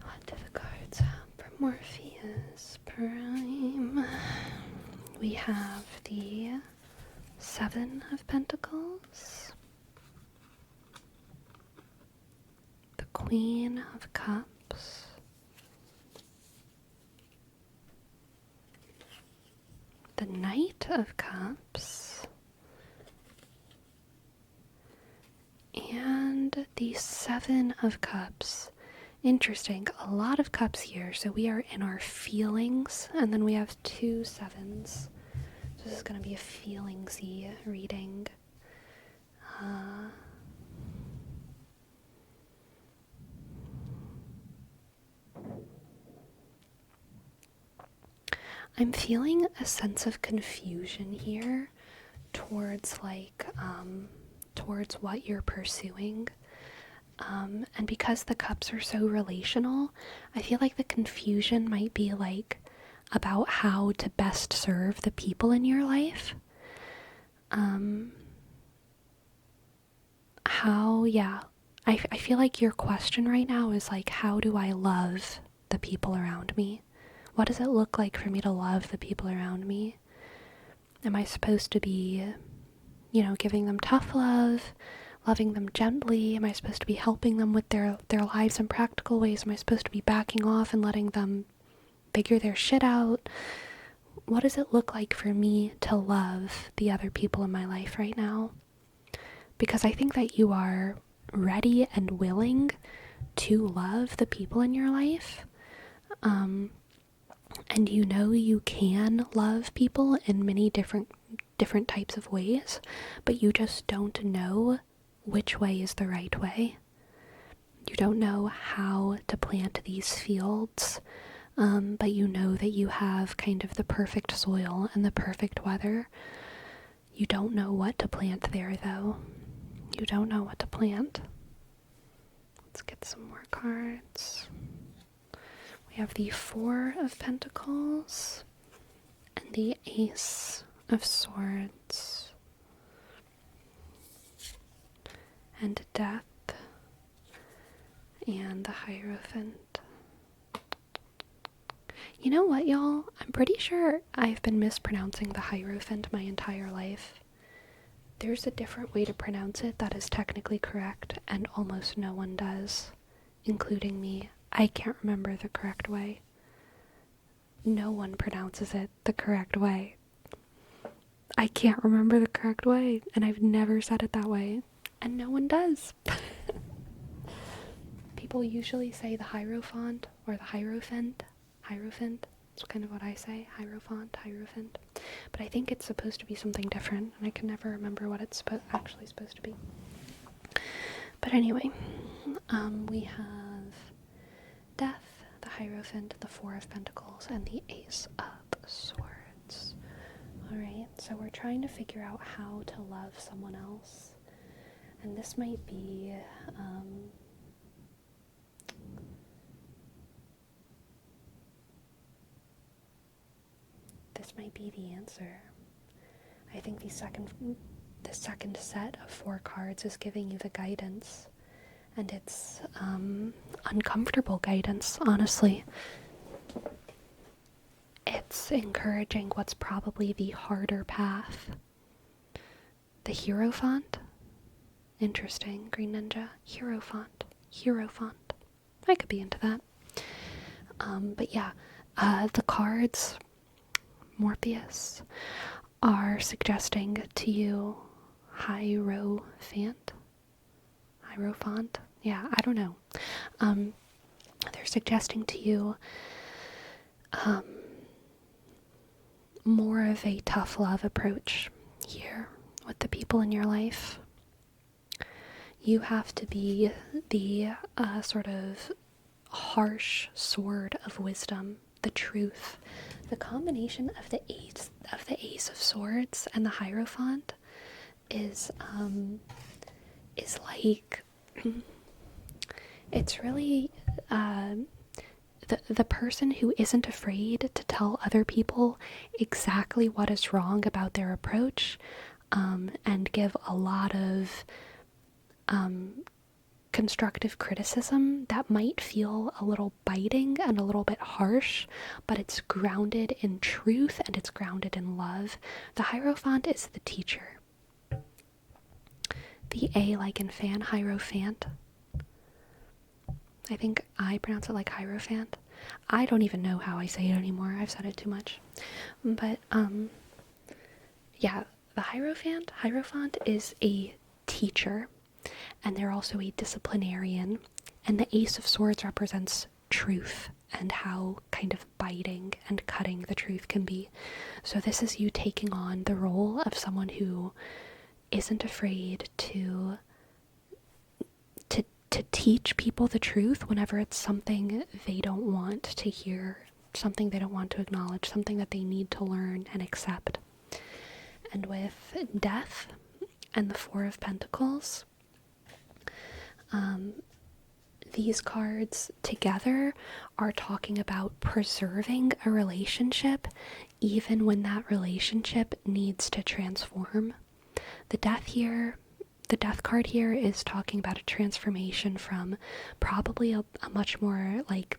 Speaker 1: What do the cards have for Morpheus Prime? We have the Seven of Pentacles, the Queen of Cups, the Knight of Cups, and the Seven of Cups. Interesting, a lot of cups here, so we are in our feelings, and then we have two sevens. So this is going to be a feelingsy reading. I'm feeling a sense of confusion here towards towards what you're pursuing. And because the cups are so relational, I feel like the confusion might be like about how to best serve the people in your life. I feel like your question right now is like, how do I love the people around me? What does it look like for me to love the people around me? Am I supposed to be, giving them tough love, loving them gently? Am I supposed to be helping them with their lives in practical ways? Am I supposed to be backing off and letting them figure their shit out? What does it look like for me to love the other people in my life right now? Because I think that you are ready and willing to love the people in your life. And you can love people in many different types of ways, but you just don't know which way is the right way. You don't know how to plant these fields, but you know that you have kind of the perfect soil and the perfect weather. You don't know what to plant there, though. You don't know what to plant. Let's get some more cards. We have the Four of Pentacles and the Ace of Swords and Death and the Hierophant. You know what, y'all? I'm pretty sure I've been mispronouncing the Hierophant my entire life. There's a different way to pronounce it that is technically correct, and almost no one does, including me. I can't remember the correct way. No one pronounces it the correct way. I can't remember the correct way, and I've never said it that way, and no one does. People usually say the Hierophant or the Hierophant. Hierophant. It's kind of what I say. Hierophant, Hierophant. But I think it's supposed to be something different, and I can never remember what it's actually supposed to be. But anyway, we have Death, the Hierophant, the Four of Pentacles, and the Ace of Swords. Alright, so we're trying to figure out how to love someone else. And this might be be the answer. I think the second set of 4 cards is giving you the guidance, and it's uncomfortable guidance, honestly. It's encouraging what's probably the harder path. The Hierophant? Interesting, Green Ninja. Hierophant. I could be into that. But yeah, the cards, Morpheus, are suggesting to you Hierophant? Yeah, I don't know. They're suggesting to you more of a tough love approach here with the people in your life. You have to be the sort of harsh sword of wisdom, the truth. The combination of the Ace of Swords and the Hierophant is like it's really the person who isn't afraid to tell other people exactly what is wrong about their approach, and give a lot of constructive criticism that might feel a little biting and a little bit harsh, but it's grounded in truth and it's grounded in love. The Hierophant is the teacher. The A, like in fan, Hierophant. I think I pronounce it like Hierophant. I don't even know how I say it anymore. I've said it too much. But, yeah, the Hierophant is a teacher, and they're also a disciplinarian, and the Ace of Swords represents truth and how kind of biting and cutting the truth can be. So this is you taking on the role of someone who isn't afraid to teach people the truth whenever it's something they don't want to hear, something they don't want to acknowledge, something that they need to learn and accept. And with Death and the Four of Pentacles, these cards together are talking about preserving a relationship even when that relationship needs to transform. The Death card here is talking about a transformation from probably a much more like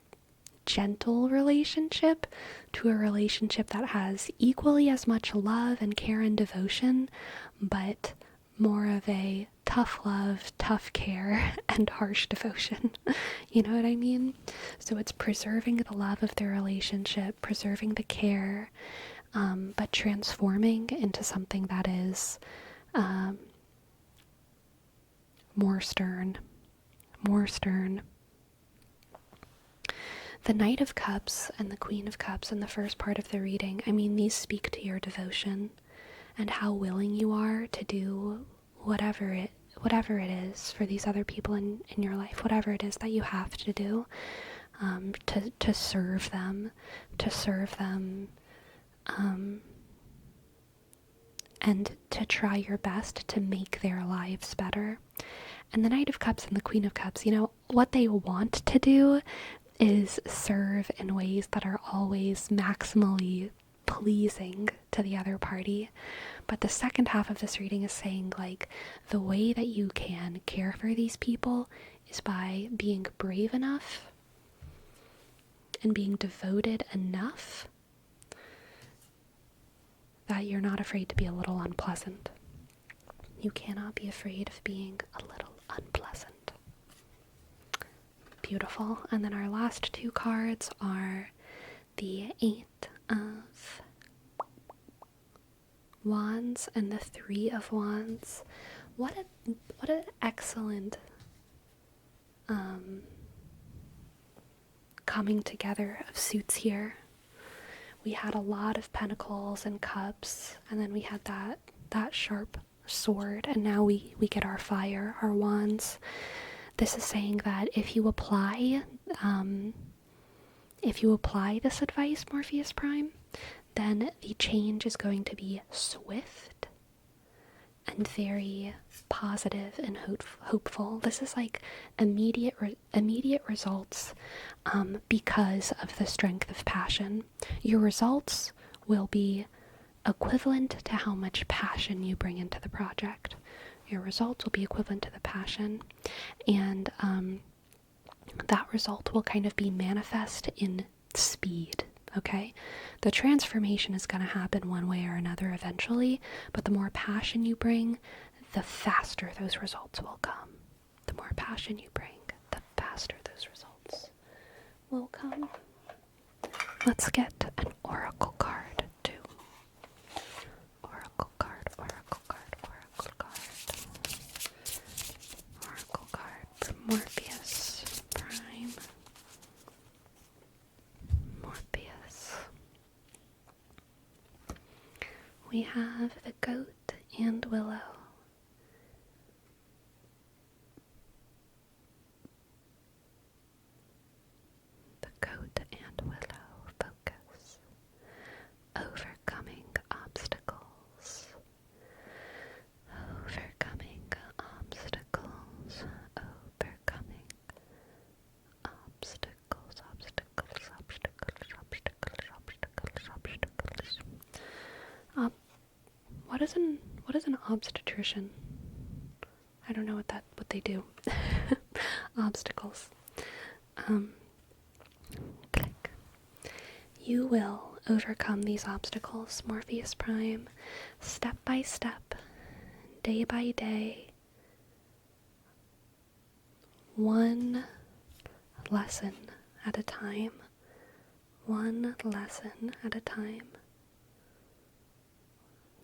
Speaker 1: gentle relationship to a relationship that has equally as much love and care and devotion, but more of a tough love, tough care, and harsh devotion. You know what I mean? So it's preserving the love of the relationship, preserving the care, but transforming into something that is more stern. The Knight of Cups and the Queen of Cups in the first part of the reading, I mean, these speak to your devotion and how willing you are to do whatever it is for these other people in your life, whatever it is that you have to do, to serve them, and to try your best to make their lives better. And the Knight of Cups and the Queen of Cups, you know, what they want to do is serve in ways that are always maximally pleasing to the other party. But the second half of this reading is saying, like, the way that you can care for these people is by being brave enough and being devoted enough that you're not afraid to be a little unpleasant. You cannot be afraid of being a little unpleasant. Beautiful. And then our last two cards are the Eight of Wands and the Three of Wands. What an excellent coming together of suits here. We had a lot of pentacles and cups, and then we had that sharp sword, and now we get our fire, our wands. This is saying that if you apply this advice, Morpheus Prime, then the change is going to be swift and very positive and hopeful. This is like immediate results, because of the strength of passion. Your results will be equivalent to how much passion you bring into the project. Your results will be equivalent to the passion, and that result will kind of be manifest in speed, okay? The transformation is going to happen one way or another eventually, but the more passion you bring, the faster those results will come. The more passion you bring, the faster those results will come. Let's get an oracle card too. Oracle card, oracle card, oracle card. Oracle card for Morpheus Prime. Morpheus. We have the goat and willow. The goat and willow focus. Overcoming obstacles. Overcoming obstacles. Overcoming obstacles. Obstacles. Obstacles. Obstacles. Obstacles. Obstacles. What is an obstetrician? I don't know what they do. Obstacles. Click. You will overcome these obstacles, Morpheus Prime, step by step, day by day, one lesson at a time. One lesson at a time.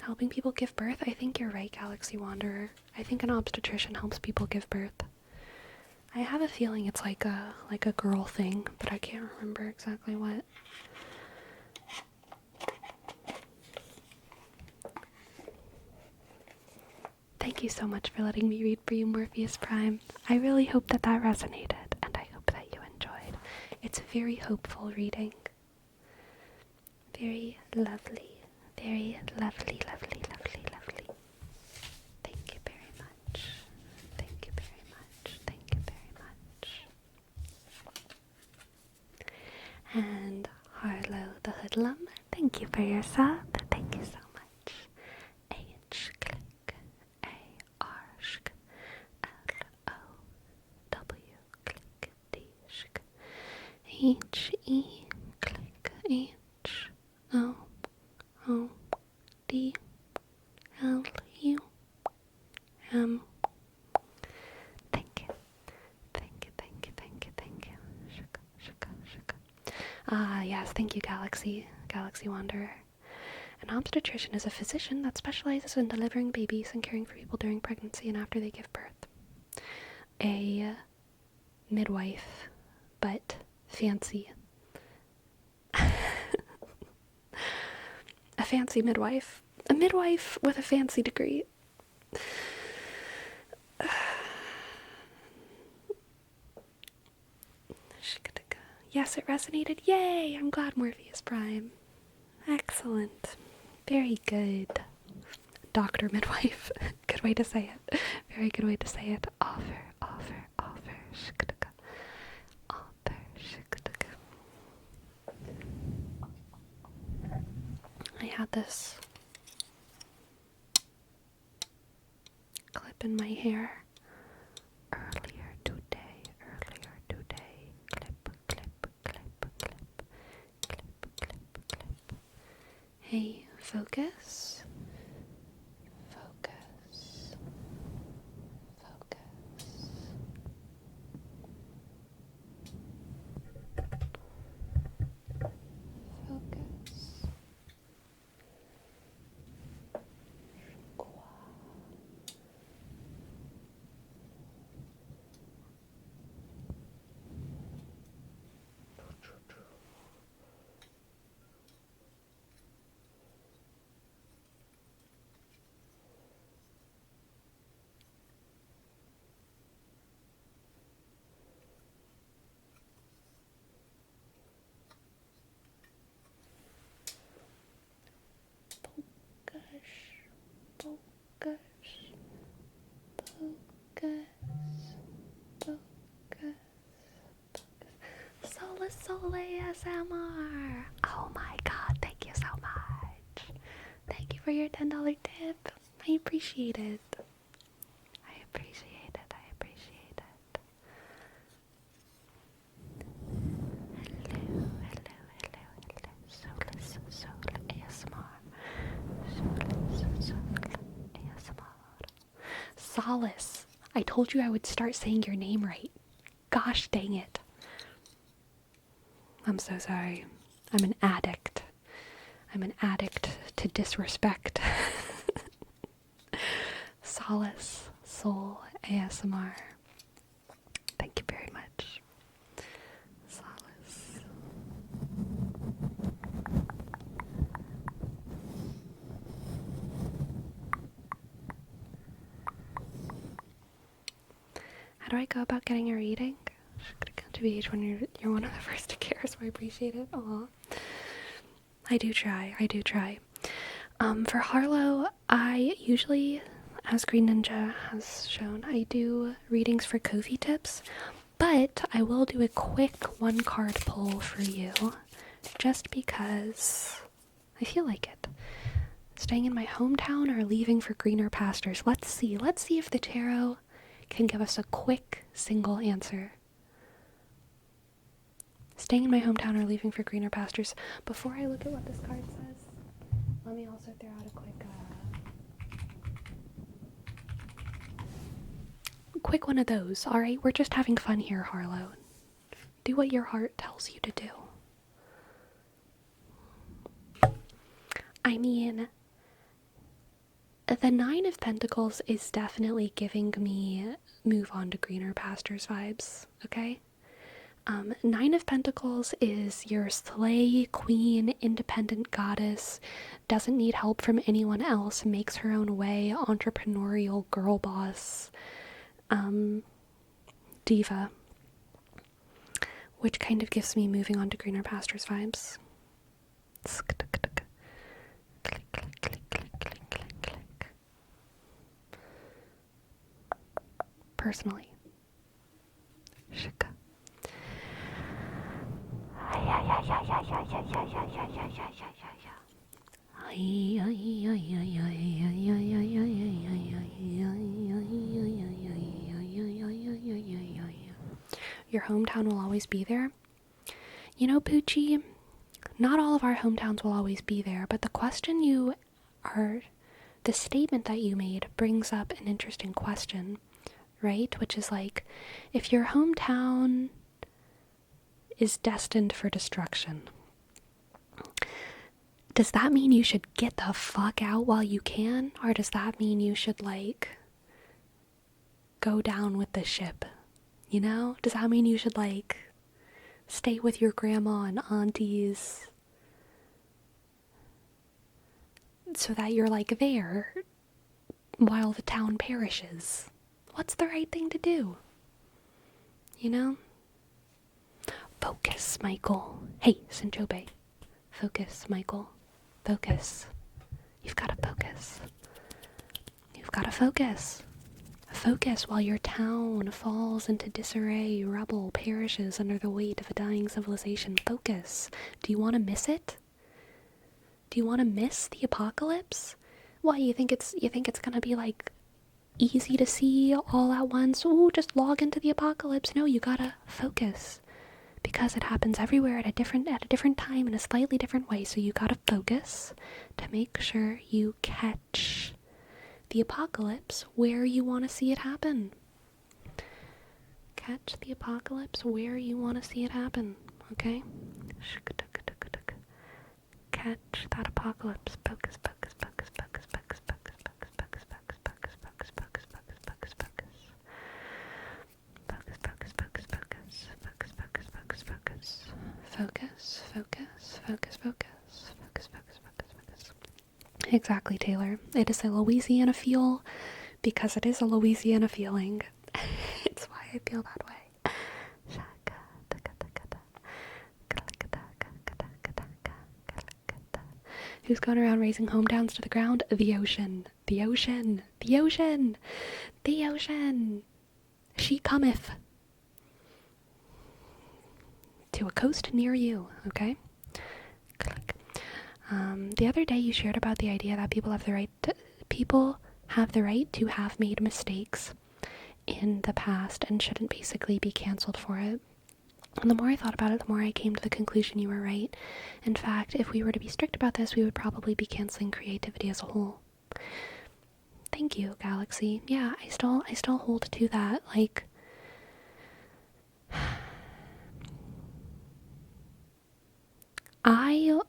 Speaker 1: Helping people give birth? I think you're right, Galaxy Wanderer. I think an obstetrician helps people give birth. I have a feeling it's like a girl thing, but I can't remember exactly what. Thank you so much for letting me read for you, Morpheus Prime. I really hope that resonated, and I hope that you enjoyed. It's a very hopeful reading. Very lovely. Very lovely, lovely, lovely, lovely. Thank you very much. Thank you very much. Thank you very much. And Harlow the Hoodlum, thank you for your sub. Thank you so much. H click A R shk L O W click D shk H E click H O O D L U M. Thank you. Thank you, thank you, thank you, thank you. Shaka, shaka, shaka. Ah, yes, thank you, Galaxy Wanderer. An obstetrician is a physician that specializes in delivering babies and caring for people during pregnancy and after they give birth. A midwife, but fancy. A fancy midwife. A midwife with a fancy degree. Yes, it resonated. Yay! I'm glad, Morpheus Prime. Excellent. Very good. Doctor midwife. Good way to say it. Very good way to say it. Offer. Shkdaka. Offer. Shkdaka. I had this clip in my hair earlier today. Clip. Hey, focus. Focus. Sola ASMR. Oh my god, thank you so much. your $10 tip. I appreciate it. I appreciate it. I appreciate it. Hello, hello, hello, hello. Soulless Soul ASMR. Soulless Soul ASMR. Solace. I told you I would start saying your name right. Gosh dang it. I'm so sorry. I'm an addict. I'm an addict to disrespect. Solace Soul ASMR. Thank you very much. Solace. How do I go about getting a reading? To be each one, you're one of the first to care, so I appreciate it. Aw. I do try. For Harlow, I usually, as Green Ninja has shown, I do readings for Ko-fi tips, but I will do a quick one-card pull for you, just because I feel like it. Staying in my hometown or leaving for greener pastures? Let's see if the tarot can give us a quick single answer. Staying in my hometown or leaving for greener pastures. Before I look at what this card says, let me also throw out a quick one of those. Alright, we're just having fun here, Harlow. Do what your heart tells you to do. I mean, the Nine of Pentacles is definitely giving me move on to greener pastures vibes, okay? Nine of Pentacles is your slay, queen, independent goddess, doesn't need help from anyone else, makes her own way, entrepreneurial girl boss, diva, which kind of gives me moving on to greener pastures vibes. Personally. Your hometown will always be there. You know, Poochie, not all of our hometowns will always be there, but the statement that you made brings up an interesting question, right? Which is like, if your hometown is destined for destruction, does that mean you should get the fuck out while you can? Or does that mean you should, like, go down with the ship? You know? Does that mean you should, like, stay with your grandma and aunties so that you're, like, there while the town perishes? What's the right thing to do? You know? Focus, Michael. Hey, Sinchobe. Focus, Michael. Focus. You've got to focus. You've got to focus. Focus while your town falls into disarray, rubble, perishes under the weight of a dying civilization. Focus. Do you want to miss it? Do you want to miss the apocalypse? Why, you think it's gonna be, like, easy to see all at once? Ooh, just log into the apocalypse. No, you gotta focus. Because it happens everywhere at a different time in a slightly different way. So you gotta focus to make sure you catch the apocalypse where you want to see it happen. Catch the apocalypse where you want to see it happen. Okay? Catch that apocalypse. Focus, focus, focus, focus, focus, focus, focus, focus, focus, focus, focus, focus, focus, focus, focus. Focus, focus, focus, focus, focus, focus, focus, focus. Focus, focus, focus, focus, focus, focus, focus, focus. Exactly, Taylor. It is a Louisiana feel because it is a Louisiana feeling. It's why I feel that way. Who's going around raising hometowns to the ground? The ocean. The ocean. The ocean. The ocean. She cometh to a coast near you, okay? Click. The other day you shared about the idea that people have the right to have made mistakes in the past and shouldn't basically be canceled for it. And the more I thought about it, the more I came to the conclusion you were right. In fact, if we were to be strict about this, we would probably be canceling creativity as a whole. Thank you, Galaxy. Yeah, I still hold to that. Like, I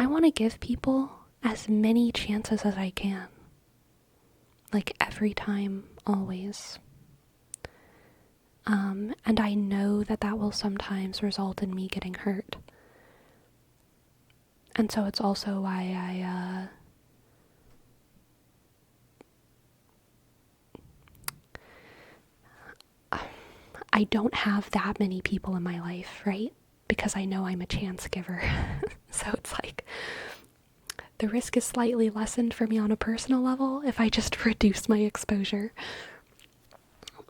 Speaker 1: want to give people as many chances as I can. Like, every time, always. And I know that will sometimes result in me getting hurt. And so it's also why I don't have that many people in my life, right? Because I know I'm a chance giver. So it's like, the risk is slightly lessened for me on a personal level if I just reduce my exposure.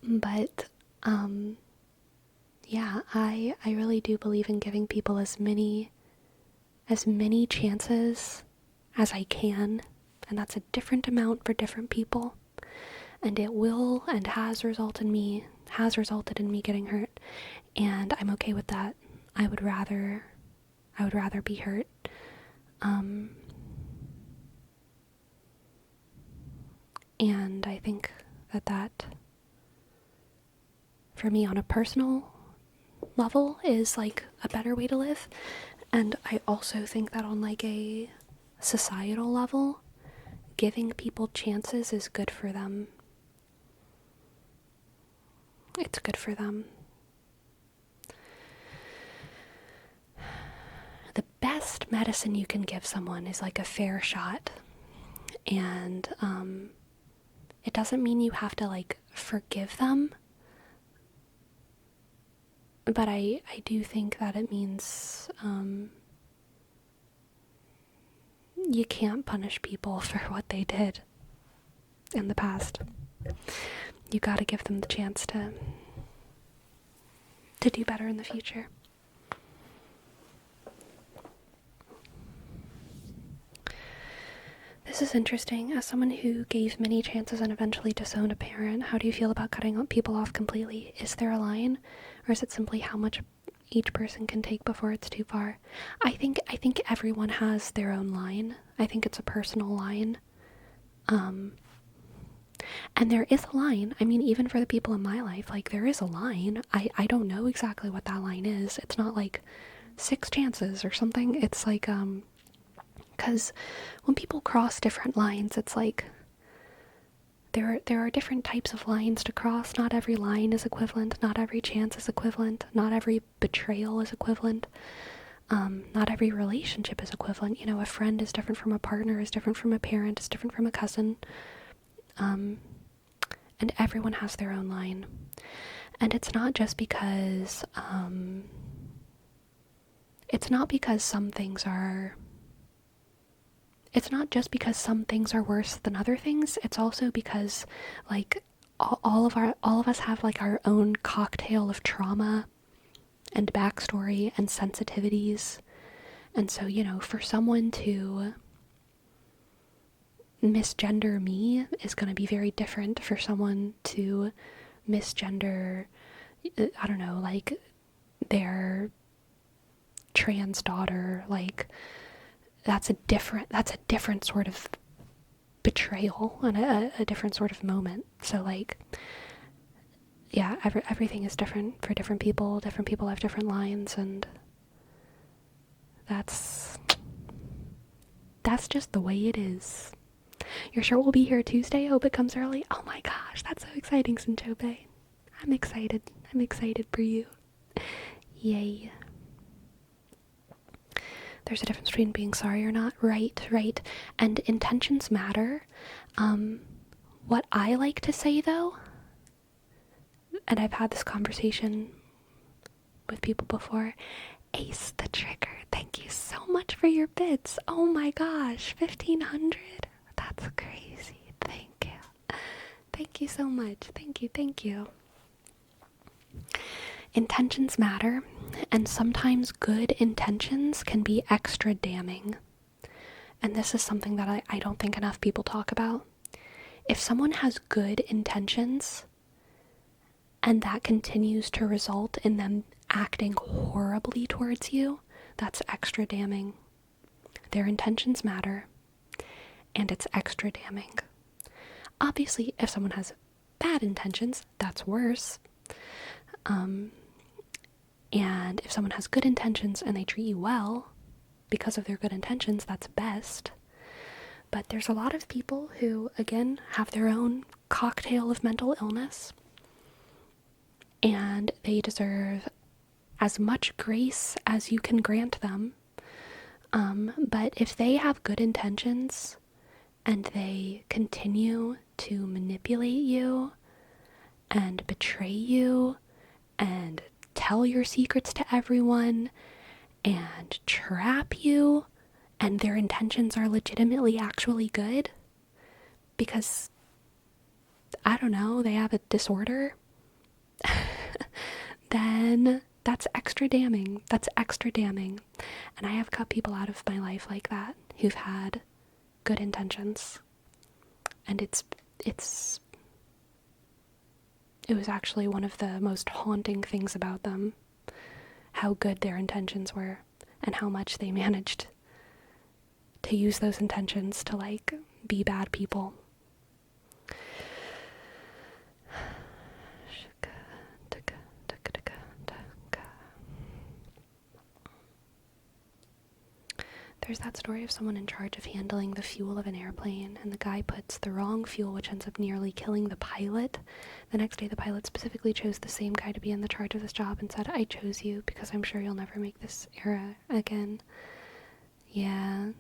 Speaker 1: But, yeah, I really do believe in giving people as many chances as I can, and that's a different amount for different people. And it will and has resulted in me getting hurt, and I'm okay with that. I would rather be hurt. And I think that for me on a personal level is like a better way to live. And I also think that on like a societal level, giving people chances is good for them. It's good for them. The best medicine you can give someone is like a fair shot. And it doesn't mean you have to like forgive them. But I do think that it means you can't punish people for what they did in the past. You gotta give them the chance to do better in the future. This is interesting. As someone who gave many chances and eventually disowned a parent, how do you feel about cutting people off completely? Is there a line, or is it simply how much each person can take before it's too far? I think everyone has their own line. I think it's a personal line. And there is a line. I mean, even for the people in my life, like, there is a line. I don't know exactly what that line is. It's not like 6 chances or something. It's like, because when people cross different lines, it's like, there are different types of lines to cross. Not every line is equivalent. Not every chance is equivalent. Not every betrayal is equivalent. Not every relationship is equivalent. You know, a friend is different from a partner, is different from a parent, is different from a cousin. And everyone has their own line. And it's not just because, some things are worse than other things. It's also because, like, all of us have like our own cocktail of trauma and backstory and sensitivities. And so, you know, for someone to misgender me is going to be very different for someone to misgender, I don't know, like their trans daughter. Like, that's a different sort of betrayal and a different sort of moment. So, like, yeah, everything is different for different people. Different people have different lines, and that's just the way it is. You're sure we'll be here Tuesday? Hope it comes early. Oh my gosh, that's so exciting, Sinchobe. I'm excited for you. Yay. There's a difference between being sorry or not. Right. And intentions matter. What I like to say, though, and I've had this conversation with people before, Ace the Trigger, thank you so much for your bits. Oh my gosh, 1,500? That's crazy. Thank you. Thank you so much. Thank you. Intentions matter, and sometimes good intentions can be extra damning. and this is something that I don't think enough people talk about. If someone has good intentions and that continues to result in them acting horribly towards you, that's extra damning. Their intentions matter, and it's extra damning. Obviously, if someone has bad intentions, that's worse. And if someone has good intentions and they treat you well because of their good intentions, that's best. But there's a lot of people who, again, have their own cocktail of mental illness, and they deserve as much grace as you can grant them. But if they have good intentions and they continue to manipulate you and betray you and tell your secrets to everyone and trap you, and their intentions are legitimately actually good because, I don't know, they have a disorder, then that's extra damning. That's extra damning. And I have cut people out of my life like that who've had good intentions. And it was actually one of the most haunting things about them, how good their intentions were and how much they managed to use those intentions to, like, be bad people. There's that story of someone in charge of handling the fuel of an airplane, and the guy puts the wrong fuel, which ends up nearly killing the pilot. The next day, the pilot specifically chose the same guy to be in the charge of this job and said, "I chose you because I'm sure you'll never make this error again." Yeah.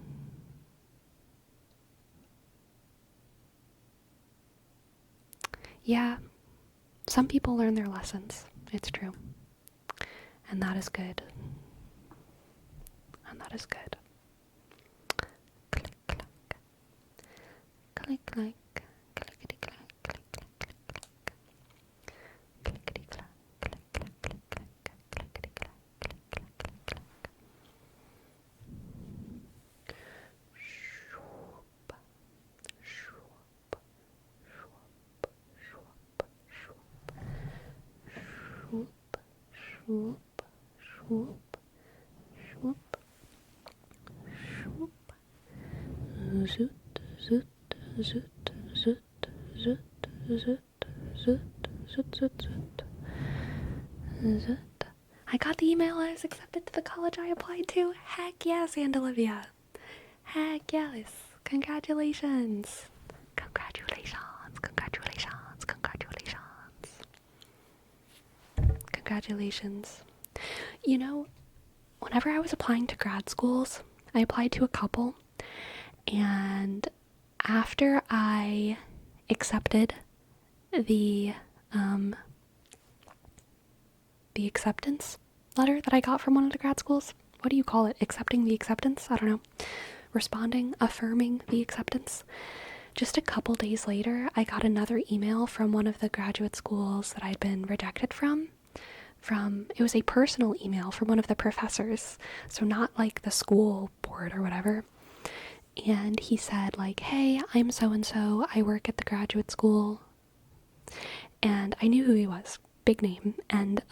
Speaker 1: Yeah. Some people learn their lessons. It's true. And that is good. And that is good. Click, click. Click, click. Clickety, click, click, click, click, click. Clickety, click, click, click, click, click. Clickety, click, click, click, click, click. Shoop, shoop, shoop, shoop, shoop, shoop, shoop, shoop, zoot, zoot, zoot, zoot, zoot, zoot, zoot, zoot, zoot, zoot, zoot. I got the email I was accepted to the college I applied to. Heck yes, and Olivia. Heck yes. Congratulations. Congratulations. Congratulations. Congratulations. Congratulations. You know, whenever I was applying to grad schools, I applied to a couple, and after I accepted the acceptance letter that I got from one of the grad schools, what do you call it? Accepting the acceptance? I don't know. Responding, affirming the acceptance. Just a couple days later, I got another email from one of the graduate schools that I'd been rejected from. It was a personal email from one of the professors, so not like the school board or whatever. And he said, like, "Hey, I'm so-and-so, I work at the graduate school." And I knew who he was, big name. And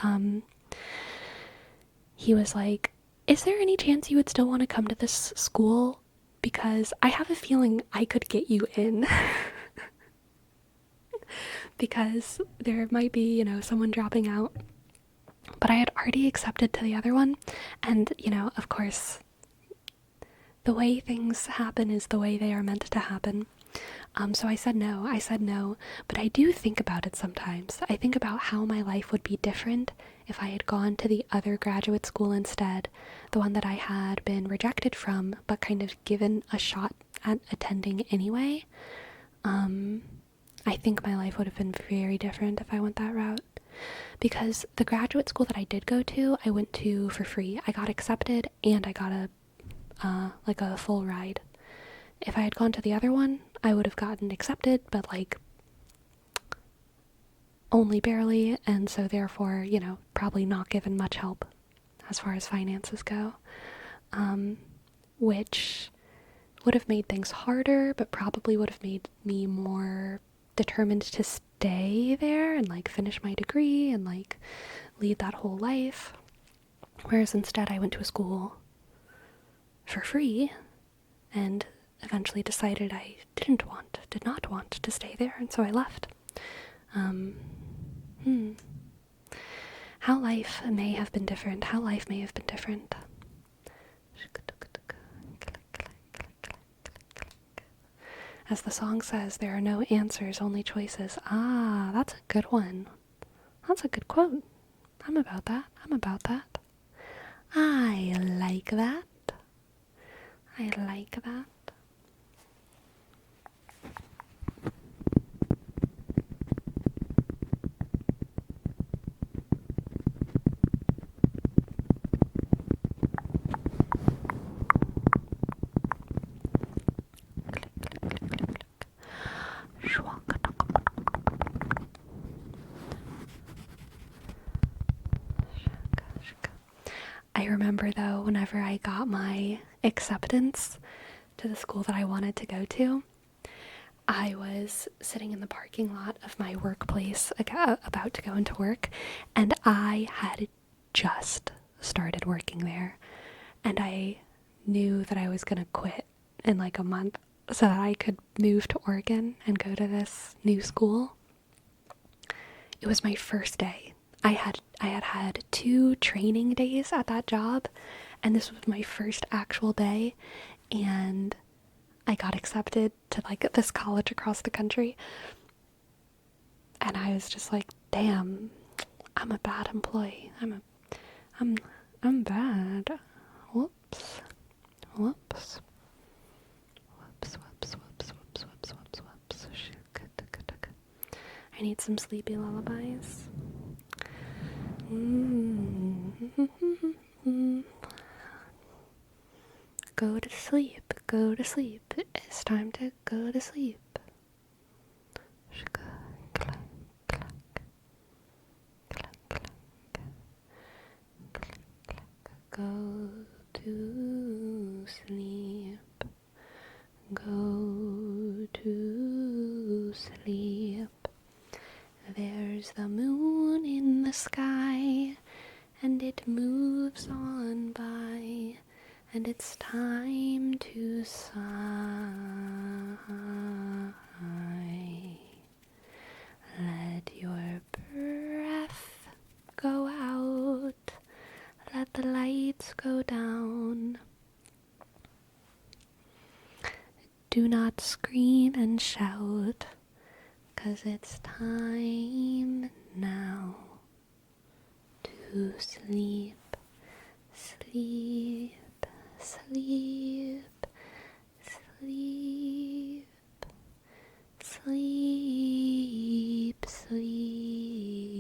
Speaker 1: he was like, "Is there any chance you would still want to come to this school? Because I have a feeling I could get you in." Because there might be, someone dropping out. But I had already accepted to the other one, and, of course, the way things happen is the way they are meant to happen. So I said no, but I do think about it sometimes. I think about how my life would be different if I had gone to the other graduate school instead, the one that I had been rejected from, but kind of given a shot at attending anyway. I think my life would have been very different if I went that route. Because the graduate school that I did go to, I went to for free. I got accepted and I got a full ride. If I had gone to the other one, I would have gotten accepted, but only barely, and so therefore, probably not given much help as far as finances go. Which would have made things harder, but probably would have made me more determined to stay there and like finish my degree and like lead that whole life. Whereas instead I went to a school for free and eventually decided I did not want to stay there, and so I left. How life may have been different. How life may have been different. As the song says, there are no answers, only choices. Ah, that's a good one. That's a good quote. I'm about that. I like that. I like that. I remember though, whenever I got my acceptance to the school that I wanted to go to, I was sitting in the parking lot of my workplace about to go into work, and I had just started working there, and I knew that I was going to quit in like a month so that I could move to Oregon and go to this new school. It was my first day. I had 2 training days at that job, and this was my first actual day, and I got accepted to like this college across the country. And I was just like, damn, I'm a bad employee. I'm bad. Whoops. I need some sleepy lullabies. Go to sleep, go to sleep. It's time to go to sleep. Go to sleep. Go to sleep. There's the moon in the sky, and it moves on by, and it's time to sigh. Let your breath go out, let the lights go down. Do not scream and shout, 'cause it's time now to sleep, sleep, sleep, sleep, sleep, sleep.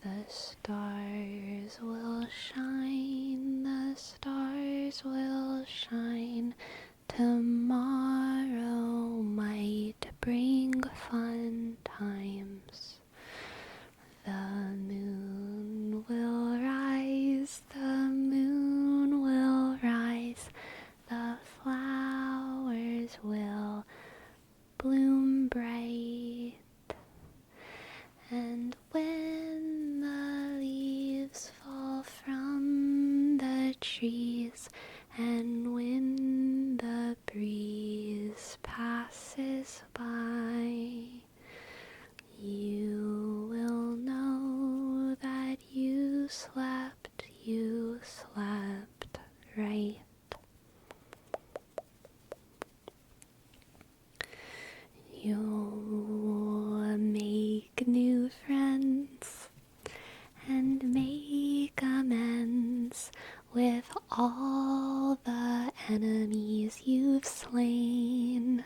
Speaker 1: The stars will shine, the stars will shine. Tomorrow might bring fun times. The moon will rise, the moon will rise. The flowers will bloom bright. And when the leaves fall from the trees, and when the breeze passes by, you will know that you slept right. You'll make new friends and make amends with all the enemies you've slain.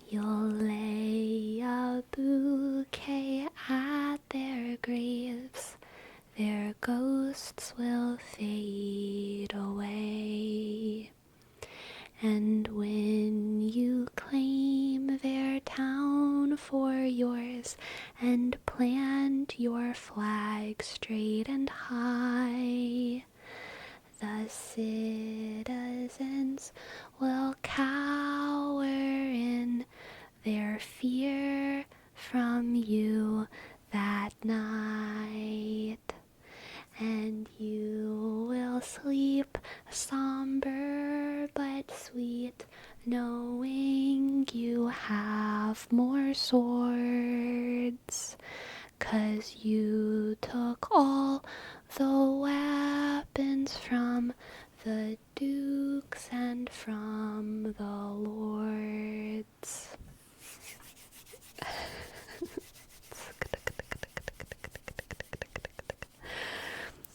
Speaker 1: You'll lay a bouquet at their graves. Their ghosts will fade away. And when you claim their town for yours and plant your flag straight and high, the city somber but sweet, knowing you have more swords, 'cause you took all the weapons from the dukes and from the lords.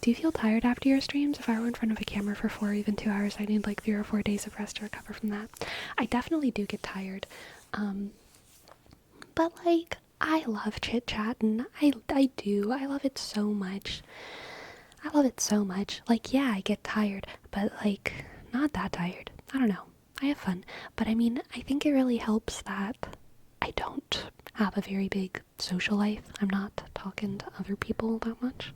Speaker 1: Do you feel tired after your streams? If I were in front of a camera for 4 or even 2 hours, I need like 3 or 4 days of rest to recover from that. I definitely do get tired. But like, I love chit chat, and I do. I love it so much. I love it so much. Like, yeah, I get tired, but like, not that tired. I don't know. I have fun. But I mean, I think it really helps that I don't have a very big social life. I'm not talking to other people that much.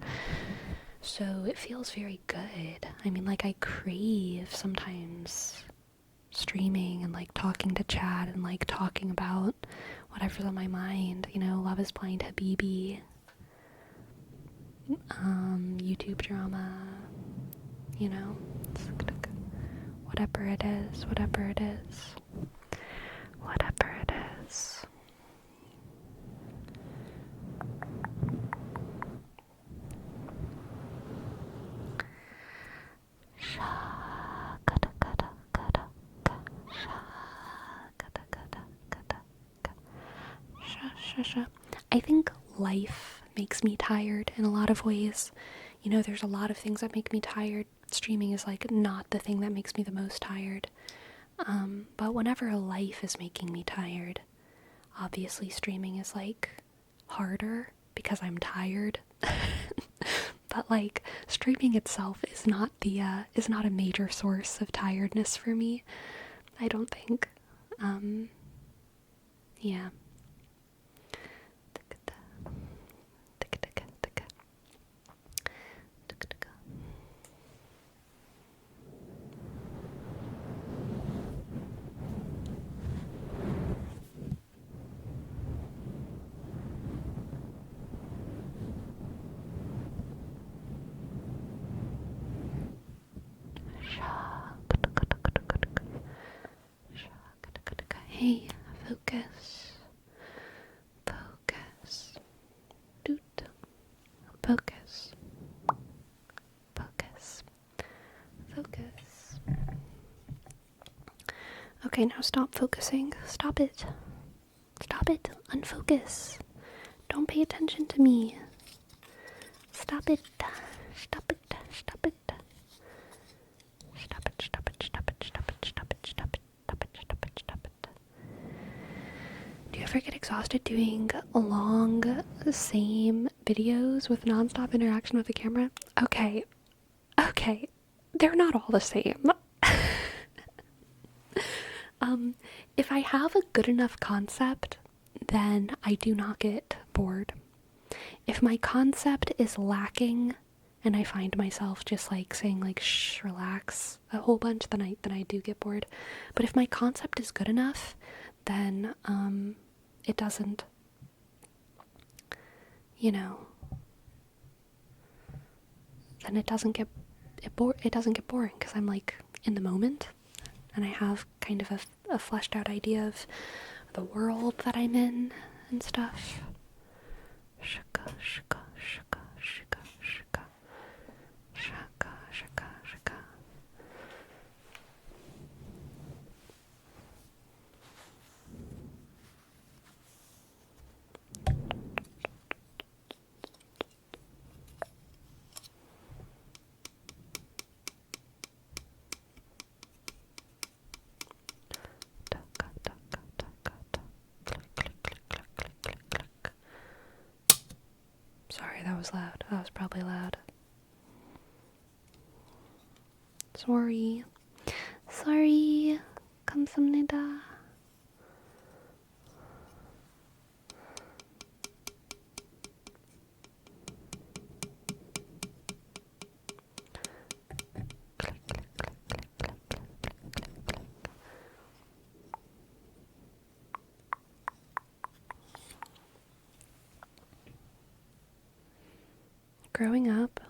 Speaker 1: So it feels very good. I mean, like, I crave sometimes streaming and like talking to chat and like talking about whatever's on my mind. You know, Love is Blind Habibi, YouTube drama, you know, whatever it is, whatever it is, whatever it is. I think life makes me tired in a lot of ways. You know, there's a lot of things that make me tired. Streaming is like not the thing that makes me the most tired. But whenever life is making me tired, obviously streaming is like harder because I'm tired. But like, streaming itself is not a major source of tiredness for me, I don't think. Yeah. Hey, focus. Focus. Doot. Focus. Focus. Focus. Okay, now stop focusing. Stop it. Stop it. Unfocus. Don't pay attention to me. Stop it. Stop it. Stop it. Stop it. Stop it. Stop it. Stop it. Stop it. Stop it. Stop it. Stop it. Stop it. Do you ever get exhausted doing long, same videos with nonstop interaction with the camera? Okay. Okay. They're not all the same. If I have a good enough concept, then I do not get bored. If my concept is lacking and I find myself just like saying like shh, relax a whole bunch, then I do get bored. But if my concept is good enough, then it doesn't, you know, then it doesn't get boring because I'm like in the moment and I have kind of a fleshed out idea of the world that I'm in and stuff. Shaka, shaka, shaka, shaka, shaka, shaka, shaka, shaka. Sorry, that was loud. That was probably loud. Sorry. Sorry. 감사합니다. Growing up,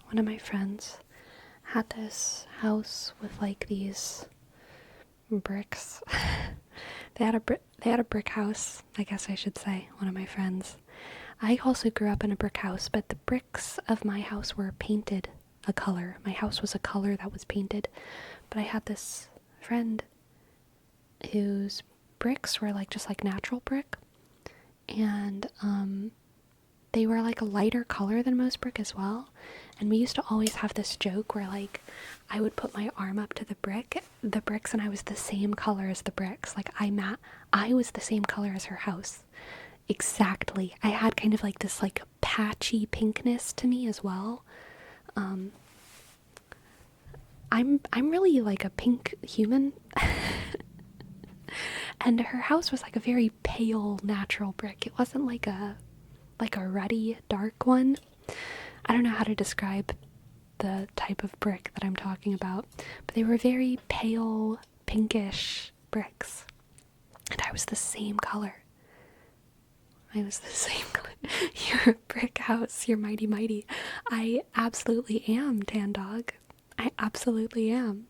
Speaker 1: one of my friends had this house with like these bricks. They had a brick house, I guess I should say, one of my friends. I also grew up in a brick house, but the bricks of my house were painted a color. My house was a color that was painted. But I had this friend whose bricks were like just like natural brick. And they were like a lighter color than most brick as well. And we used to always have this joke where like I would put my arm up to the bricks, and I was the same color as the bricks. Like I was the same color as her house. Exactly. I had kind of like this like patchy pinkness to me as well. I'm really like a pink human. And her house was like a very pale natural brick. It wasn't like a ruddy dark one. I don't know how to describe the type of brick that I'm talking about, but they were very pale pinkish bricks. And I was the same color. You're a brick house. You're mighty mighty. I absolutely am, Tan Dog. I absolutely am.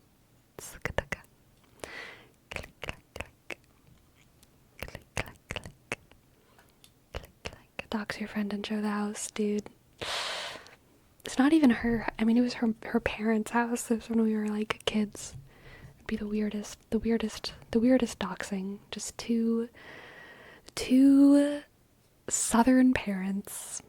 Speaker 1: Dox your friend and show the house, dude. It's not even her. I mean, it was her parents' house. It was when we were like kids. It'd be the weirdest doxing. Just two southern parents.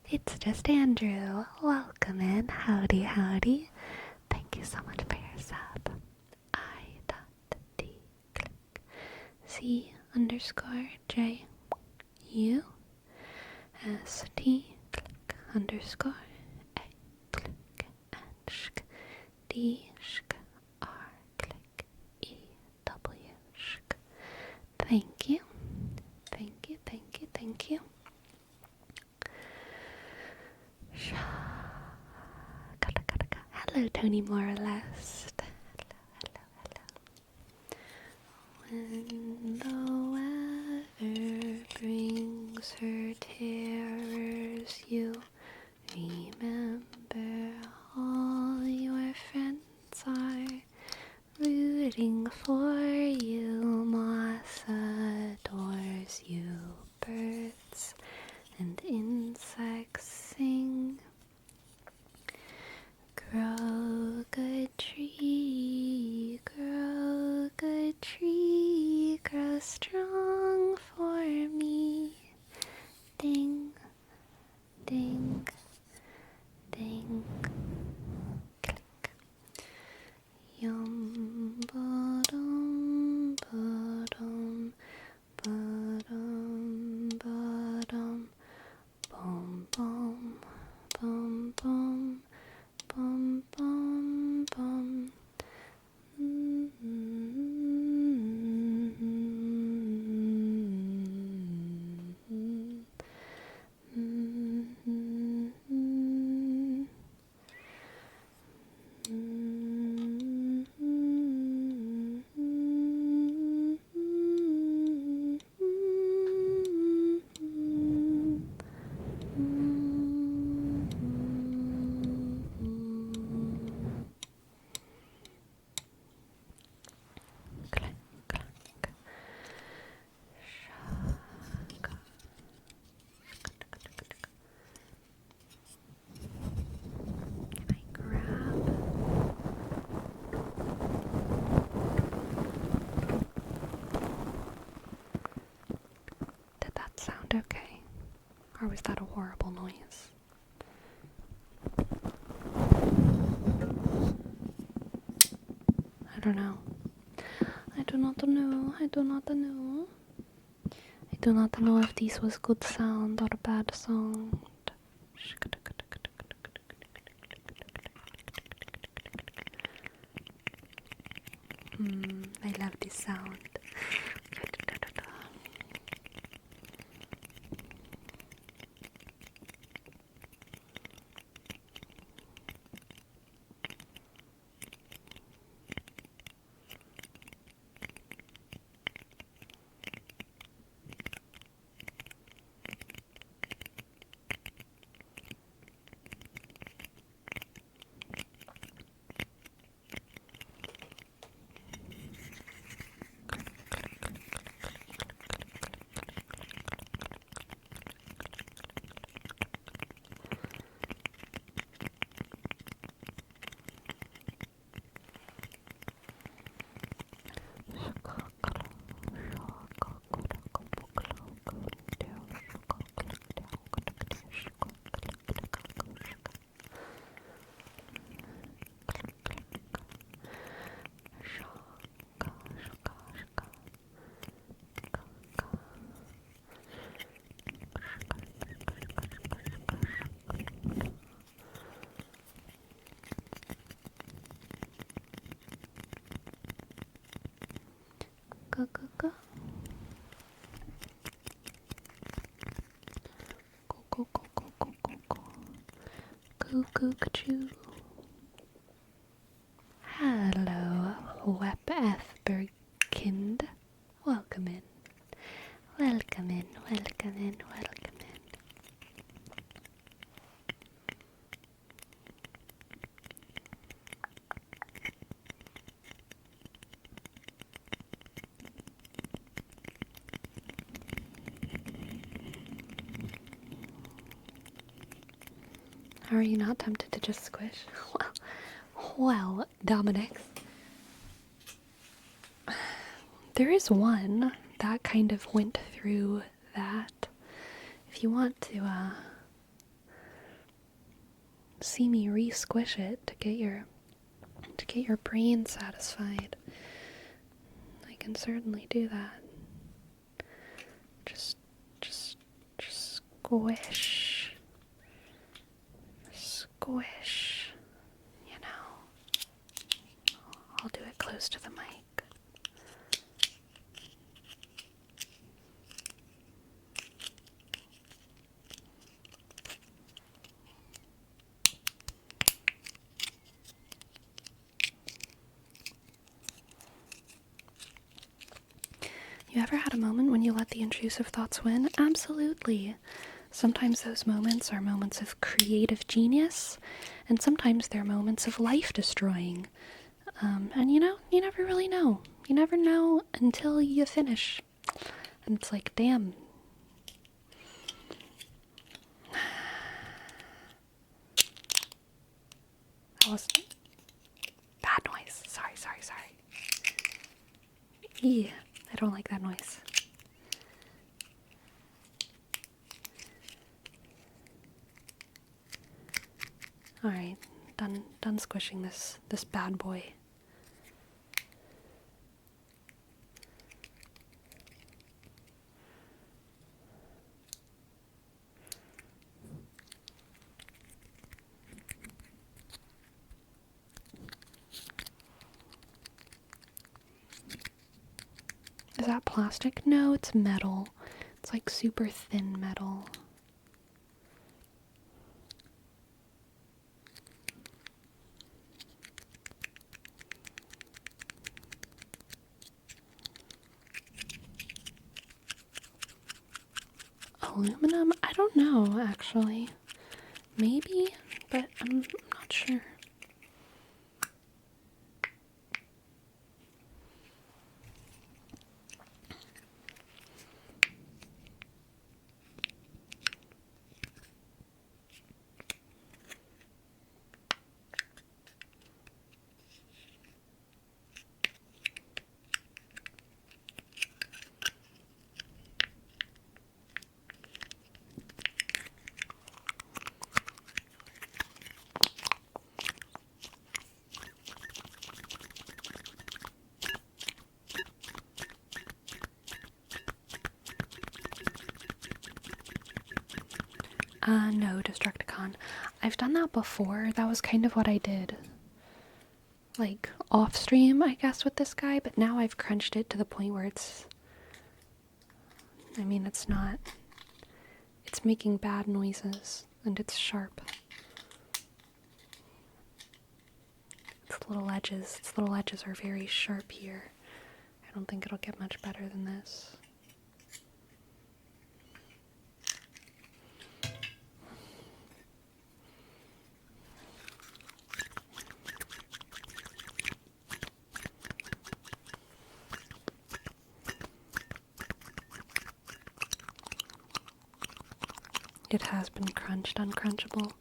Speaker 1: It's just Andrew. Welcome in. Howdy, howdy. Thank you so much for your sub. I.D. click. C underscore J U S T click underscore A click and shk D shk R click E W shk. Thank you. Thank you, thank you, thank you. Hello, Tony Moralist. When the weather brings her terrors, you remember all your friends are rooting for you. Moss adores you. Birds and insects sing. Grow good tree, grow strong for me. Ding, ding, ding, click. Yum, ba-dum, ba-dum, ba-dum, ba-dum, bum, bum, bum, bum. Bum bum bum. don't know. I do not know. I do not know. I do not know if this was good sound or bad sound. I love this sound. Go, go, go. Go, go, go, go, go, go, go. Goo, goo, ka-choo. Hello, Web-F-Bergkind. Welcome in. Welcome in, welcome in, welcome in. How are you not tempted to just squish? Well, Dominic. There is one that kind of went through that. If you want to, see me re-squish it to get your brain satisfied, I can certainly do that. Just squish. Squish. You know. I'll do it close to the mic. You ever had a moment when you let the intrusive thoughts win? Absolutely. Sometimes those moments are moments of creative genius, and sometimes they're moments of life-destroying. And you know, you never really know. You never know until you finish. And it's like, damn. That was bad noise. Sorry. Yeah, I don't like that noise. Alright, done squishing this bad boy. Is that plastic? No, it's metal. It's like super thin metal. Aluminum? I don't know, actually. Maybe, but I'm not sure. No, Destructicon. I've done that before. That was kind of what I did, like, off stream, I guess, with this guy, but now I've crunched it to the point where it's not, it's making bad noises, and it's sharp. Its little edges are very sharp here. I don't think it'll get much better than this. It has been crunched, uncrunchable.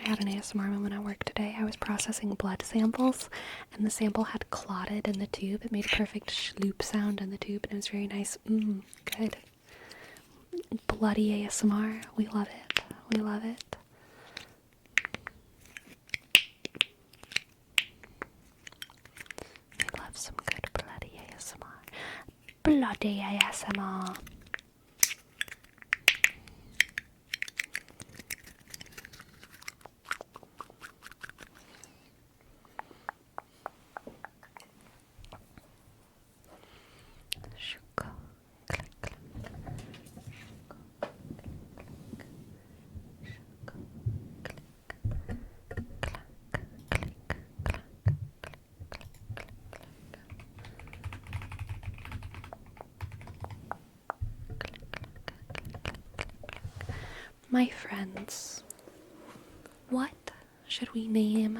Speaker 1: I had an ASMR moment at work today. I was processing blood samples, and the sample had clotted in the tube. It made a perfect schloop sound in the tube, and it was very nice. Good. Bloody ASMR. We love it. We love it. We love some good bloody ASMR. Bloody ASMR. My friends, what should we name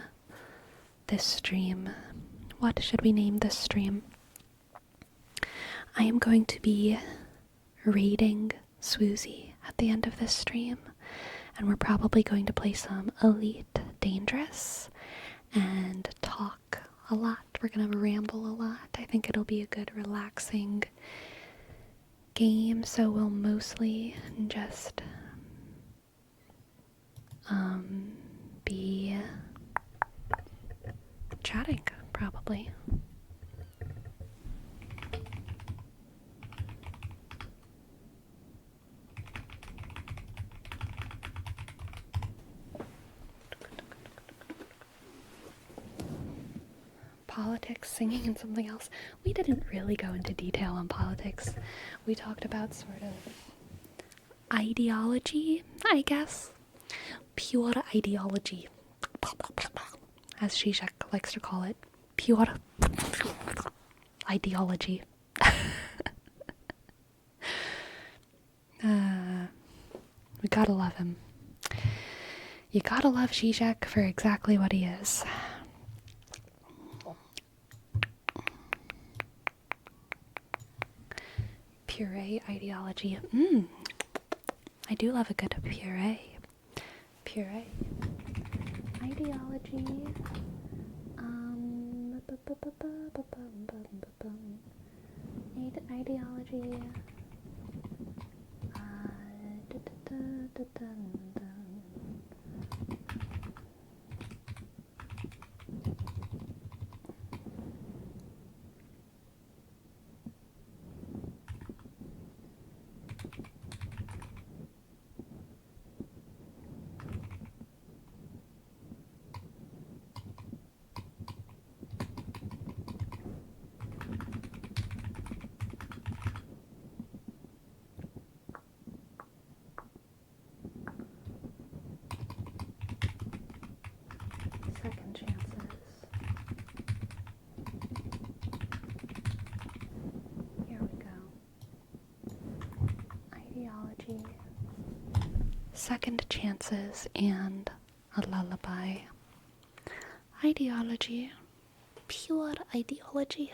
Speaker 1: this stream? What should we name this stream? I am going to be raiding Swoozie at the end of this stream, and we're probably going to play some Elite Dangerous and talk a lot. We're going to ramble a lot. I think it'll be a good, relaxing game, so we'll mostly just be chatting, probably. Politics, singing, and something else. We didn't really go into detail on politics. We talked about sort of ideology, I guess. Pure ideology, as Zizek likes to call it. Pure ideology. We gotta love him. You gotta love Zizek for exactly what he is. Puree ideology. I do love a good puree. Puree. Ideology. Ideology. Second chances. Here we go. Ideology. Second chances and a lullaby. Ideology. Pure ideology.